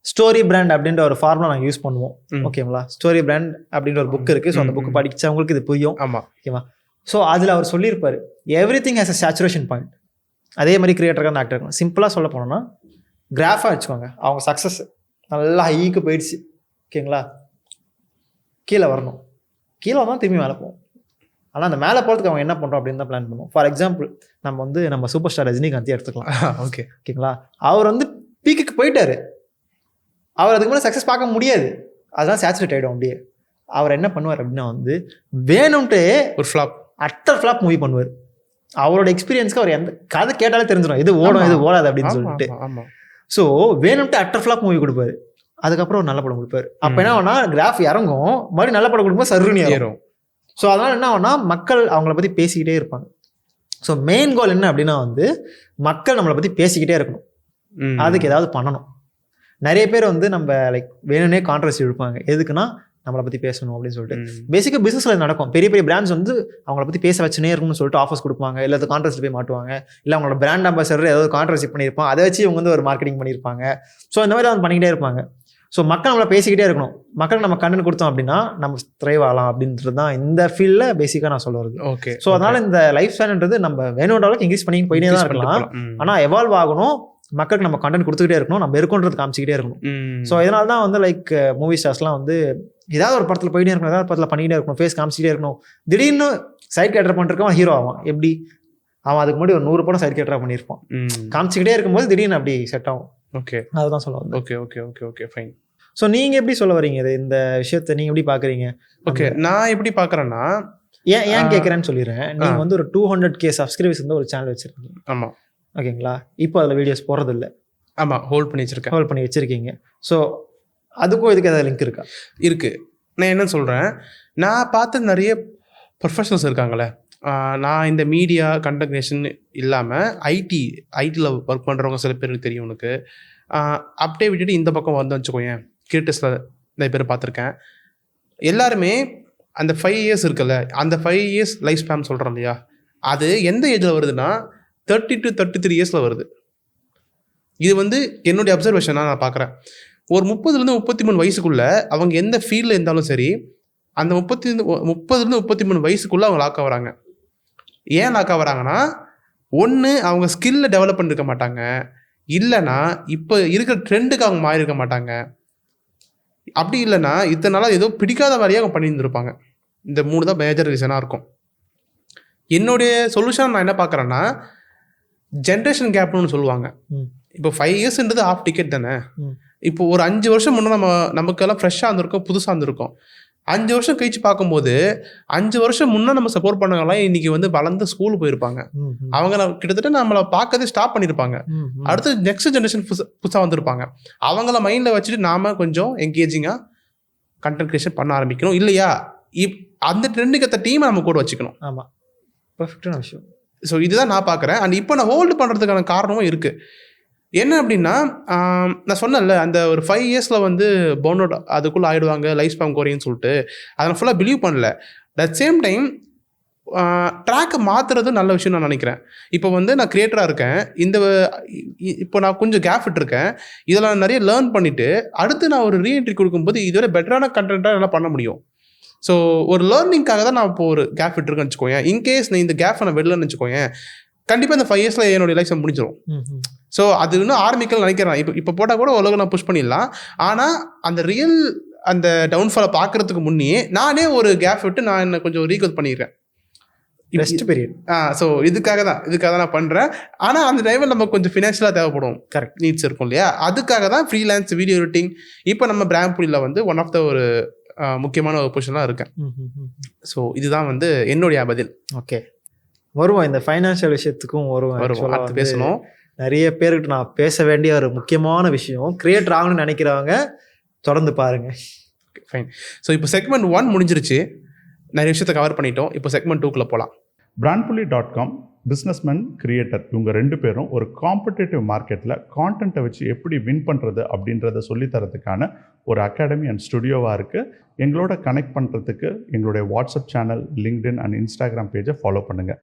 ஸ்டோரி பிராண்ட் அப்படின்ற ஒரு ஃபார்முலா நாங்கள் யூஸ் பண்ணுவோம். ஓகேங்களா? ஸ்டோரி பிராண்ட் அப்படின்ற ஒரு புக் இருக்குது. ஸோ அந்த புக் படித்தவங்களுக்கு இது புரியும். ஆமாம், ஓகேவா? ஸோ அதில் அவர் சொல்லியிருப்பார், everything has a saturation point. அதே மாதிரி கிரியேட்டருக்கு அந்த ஆக்டர் இருக்கணும். சிம்பிளாக சொல்ல போனோம்னா கிராஃபாக வச்சுக்கோங்க. அவங்க சக்ஸஸ் நல்லா ஹைக்கு போயிடுச்சு, ஓகேங்களா? கீழே வரணும், கீழே தான் திரும்பி மேலே போவோம். ஆனால் அந்த மேலே போகிறதுக்கு அவங்க என்ன பண்ணுறோம் அப்படின்னு தான் பிளான் பண்ணுவோம். ஃபார் எக்ஸாம்பிள் நம்ம வந்து நம்ம சூப்பர் ஸ்டார் ரஜினிகாந்த் எடுத்துக்கலாம். ஓகே, ஓகேங்களா? அவர் வந்து பீக்குக்கு போயிட்டாரு. அவர் அதுக்கு மேலே சக்ஸஸ் பார்க்க முடியாது, அதுதான் சேச்சுரேட் ஆகிடும் அப்படியே. அவர் என்ன பண்ணுவார் அப்படின்னா வந்து வேணும்ட்டு ஒரு ஃப்ளாப், அட்டர் ஃப்ளாப் மூவி பண்ணுவார். அவரோட எக்ஸ்பீரியன்ஸ்க்கு அவர் எந்த கதை கேட்டாலே தெரிஞ்சிடும் இது ஓடும் இது ஓடாது அப்படின்னு சொல்லிட்டு. ஸோ வேணும்ட்டு அட்டர் ஃப்ளாப் மூவி கொடுப்பாரு. அதுக்கப்புறம் ஒரு நல்ல படம் கொடுப்பாரு. அப்போ என்ன ஆகுனா கிராஃப் இறங்கும், மறுபடியும் நல்ல படம் கொடுக்கும்போது சருன்னு ஏறும். ஸோ அதனால் என்ன ஆகுனா மக்கள் அவங்கள பற்றி பேசிக்கிட்டே இருப்பாங்க. ஸோ மெயின் கோல் என்ன அப்படின்னா வந்து மக்கள் நம்மளை பற்றி பேசிக்கிட்டே இருக்கணும், அதுக்கு ஏதாவது பண்ணணும். நிறைய பேர் வந்து நம்ம லைக் வேணும்னே கான்ட்ரவர்சி எடுப்பாங்க. எதுக்குன்னா நம்மளை பற்றி பேசணும் அப்படின்னு சொல்லிட்டு. பேசிக்காக பிஸ்னஸில் நடக்கும். பெரிய பெரிய பிராண்ட்ஸ் வந்து அவங்கள பற்றி பேச வச்சுனே இருக்கும்னு சொல்லிட்டு ஆஃபர்ஸ் கொடுப்பாங்க, இல்லை அது கான்ட்ரவர்சி போய் மாட்டுவாங்க, இல்லை அவங்களோட பிராண்ட் அம்பாசடர் ஏதாவது கான்ட்ரவர்சி பண்ணியிருப்பாங்க, அதை வச்சு இவங்க வந்து ஒரு மார்க்கெட்டிங் பண்ணியிருப்பாங்க. ஸோ இந்த மாதிரி அவங்க பண்ணிக்கிட்டே இருப்பாங்க. ஸோ மக்கள் நம்மளை பேசிக்கிட்டே இருக்கணும். மக்களுக்கு நம்ம கண்டென்ட் கொடுத்தோம் அப்படின்னா நம்ம த்ரைவ் ஆகலாம் அப்படின்றது தான் இந்த ஃபீல்டில் பேசிக்காக நான் சொல்ல வருது. ஓகே. ஸோ அதனால் இந்த லைஃப் ஸ்டைல்ன்றது நம்ம வேணுன்ற அளவுக்கு இன்க்ரீஸ் பண்ணி போயிட்டே தான் இருக்கலாம். ஆனால் எவால்வ் ஆகணும், மக்களுக்கு நம்ம கண்டென்ட் கொடுத்துக்கிட்டே இருக்கணும், நம்ம இருக்குன்றது காமிச்சிக்கிட்டே இருக்கணும். ஸோ இதனால தான் வந்து லைக் மூவி ஸ்டார்ஸ்லாம் வந்து ஏதாவது ஒரு படத்தில் போயிட்டே இருக்கணும், ஏதாவது படத்தில் பண்ணிக்கிட்டே இருக்கணும், ஃபேஸ் காமிச்சிக்கிட்டே இருக்கணும். திடீர்னு சைட் கேரக்டர் பண்ணிருக்கவன் ஹீரோ ஆவான். எப்படி அவன் அதுக்கு முன்னாடி ஒரு 100 படம் சைட் கேரக்டராக பண்ணியிருப்பான். காமிச்சிக்கிட்டே இருக்கும்போது திடீர்னு அப்படி செட் ஆகும். ஓகே, அதுதான் சொல்ல வந்தேன். Okay okay okay okay fine. So நீங்கள் எப்படி சொல்ல வரீங்க இது, இந்த விஷயத்தை நீங்கள் எப்படி பார்க்குறீங்க? ஓகே, நான் எப்படி பார்க்குறேன்னா ஏன் கேட்குறேன்னு சொல்லிடுறேன். நீங்கள் வந்து ஒரு 200K சப்ஸ்கிரைபர்ஸ் வந்து ஒரு சேனல் வச்சுருக்கீங்க. ஆமாம், ஓகேங்களா? இப்போ அதில் வீடியோஸ் போகிறது இல்லை. ஆமாம், ஹோல்ட் பண்ணி வச்சுருக்கீங்க. ஸோ அதுக்கும் இதுக்கு ஏதாவது லிங்க் இருக்கா? இருக்குது. நான் என்ன சொல்கிறேன், நான் பார்த்த நிறைய ப்ரொஃபஷனல்ஸ் இருக்காங்களே, நான் இந்த மீடியா கண்டென்ட் கிரியேஷன் இல்லாமல் ஐடியில் ஒர்க் பண்ணுறவங்க சில பேருக்கு தெரியும் உனக்கு. அப்படியே விட்டுட்டு இந்த பக்கம் வந்து வச்சுக்கோயேன், கிரியேட்டர்ஸில் நிறைய பேர் பார்த்துருக்கேன். எல்லாருமே அந்த 5 years இருக்குல்ல, அந்த 5 years லைஃப் ஸ்பேன் சொல்கிறோம் இல்லையா, அது எந்த ஏஜில் வருதுன்னா 30 to 33 years வருது. இது வந்து என்னுடைய அப்சர்வேஷனாக நான் பார்க்குறேன். ஒரு 30 to 33 வயசுக்குள்ளே அவங்க எந்த ஃபீல்டில் இருந்தாலும் சரி, அந்த 30 to 33 வயசுக்குள்ளே அவங்க லாக் ஆகிறாங்க. ஏன் லாக் ஆகிறாங்கன்னா, ஒன்று அவங்க ஸ்கில்லை டெவலப் பண்ணிருக்க மாட்டாங்க, இல்லைனா இப்போ இருக்கிற ட்ரெண்டுக்கு அவங்க மாறி இருக்க மாட்டாங்க, அப்படி இல்லைன்னா இத்தனை நாளாக ஏதோ பிடிக்காத வேலையாக அவங்க பண்ணியிருந்துருப்பாங்க. இந்த 3 தான் மேஜர் ரீசனாக இருக்கும். என்னுடைய சொல்யூஷன் நான் என்ன பார்க்குறேன்னா, ஜென்ரேஷன் கேப்னு சொல்லுவாங்க. இப்போ 5 yearsன்றது ஆஃப் டிக்கெட் தானே. இப்போ ஒரு 5 வருஷம் முன்னே நமக்கெல்லாம் ஃப்ரெஷ்ஷாக இருந்திருக்கோம், புதுசாக இருந்திருக்கோம். 5 வருஷம் கழிச்சு பார்க்கும்போது 5 வருஷம் முன்னே நம்ம சப்போர்ட் பண்ணவங்கலாம் இன்னைக்கு வந்து வளர்ந்து ஸ்கூல் போயிருப்பாங்க. அவங்க கிட்டத்தட்ட நம்மளை பார்க்கறதே ஸ்டாப் பண்ணியிருப்பாங்க. அடுத்து நெக்ஸ்ட் ஜென்ரேஷன் புதுசாக வந்திருப்பாங்க. அவங்கள மைண்டில் வச்சுட்டு நாம கொஞ்சம் என்கேஜிங்காக கண்டென்ட் கிரியேஷன் பண்ண ஆரம்பிக்கணும். இல்லையா அந்த ட்ரெண்டுக்கு ஏற்ற டீமை நம்ம கூட வச்சுக்கணும். ஆமாம், பர்ஃபெக்டான விஷயம். ஸோ இதுதான் நான் பார்க்குறேன். அண்ட் இப்போ நான் ஹோல்டு பண்ணுறதுக்கான காரணமும் இருக்குது. என்ன அப்படின்னா, நான் சொன்னேன்ல அந்த ஒரு 5 yearsல வந்து பர்ன் அவுட் அதுக்குள்ளே ஆகிடுவாங்க, லைஃப் ஸ்பேன் குறையுன்னு சொல்லிட்டு அதை நான் ஃபுல்லாக பிலீவ் பண்ணல. அட் சேம் டைம் ட்ராக்கை மாற்றுறது நல்ல விஷயம் நான் நினைக்கிறேன். இப்போ வந்து நான் கிரியேட்டராக இருக்கேன், இப்போ நான் கொஞ்சம் கேப் விட்டுருக்கேன், இதில் நான் நிறைய லேர்ன் பண்ணிவிட்டு அடுத்து நான் ஒரு ரீஎன்ட்ரி கொடுக்கும்போது இதுவரை பெட்டரான கண்டென்ட்டாக என்னால் பண்ண முடியும். ஸோ ஒரு லேர்னிங்காக தான் நான் இப்போ ஒரு கேப் விட்டுருக்கேன்னு வச்சுக்கோயேன். இன்கேஸ் நான் இந்த கேப்பை நான் வெளிலன்னு வச்சுக்கோயேன், கண்டிப்பாக இந்த 5 yearsல என்னுடைய லைஃப் முடிஞ்சிடும். ஸோ அது இன்னும் ஆரம்பிக்கல நினைக்கிறேன். இப்போ போட்டால் கூட உலகம் நான் புஷ் பண்ணிடலாம். ஆனால் அந்த ரியல் அந்த டவுன்ஃபாலை பார்க்குறதுக்கு முன்னே நானே ஒரு கேப் விட்டு நான் என்ன கொஞ்சம் ரீகல் பண்ணிடுறேன். Rest period. ஸோ இதுக்காக தான் நான் பண்ணுறேன். ஆனால் அந்த டைமில் நமக்கு கொஞ்சம் ஃபினான்ஷியலாக தேவைப்படும், கரெக்ட். நீட்ஸ் இருக்கும் இல்லையா? அதுக்காக தான் ஃப்ரீலான்ஸ் வீடியோ எடிட்டிங் இப்போ நம்ம பிராம்புலியில் வந்து ஒன் ஆஃப் த ஒரு முக்கியமான ஒரு பொசிஷனாக இருக்கேன். ஸோ இதுதான் வந்து என்னுடைய பதில். ஓகே, வருவோம் இந்த ஃபைனான்ஷியல் விஷயத்துக்கும் வருவோம். அடுத்து பேசணும். நிறைய பேர்கிட்ட நான் பேச வேண்டிய ஒரு முக்கியமான விஷயம், கிரியேட்டர் ஆகணும்னு நினைக்கிறவங்க தொடர்ந்து பாருங்க. ஃபைன். ஸோ இப்போ செக்மெண்ட் 1 முடிஞ்சிருச்சு, நிறைய விஷயத்தை கவர் பண்ணிட்டோம். இப்போ செக்மெண்ட் 2க்குள்ளே போகலாம். brandpully.com பிஸ்னஸ்மேன் கிரியேட்டர் இவங்க 2 பேரும் ஒரு காம்படிட்டிவ் மார்க்கெட்டில் கான்டென்ட்டை வச்சு எப்படி வின் பண்ணுறது அப்படின்றத சொல்லித்தரதுக்கான ஒரு அகாடமி அண்ட் ஸ்டுடியோவாக இருக்குது. எங்களோட கனெக்ட் பண்ணுறதுக்கு எங்களுடைய WhatsApp channel, LinkedIn and Instagram பேஜை ஃபாலோ பண்ணுங்கள்.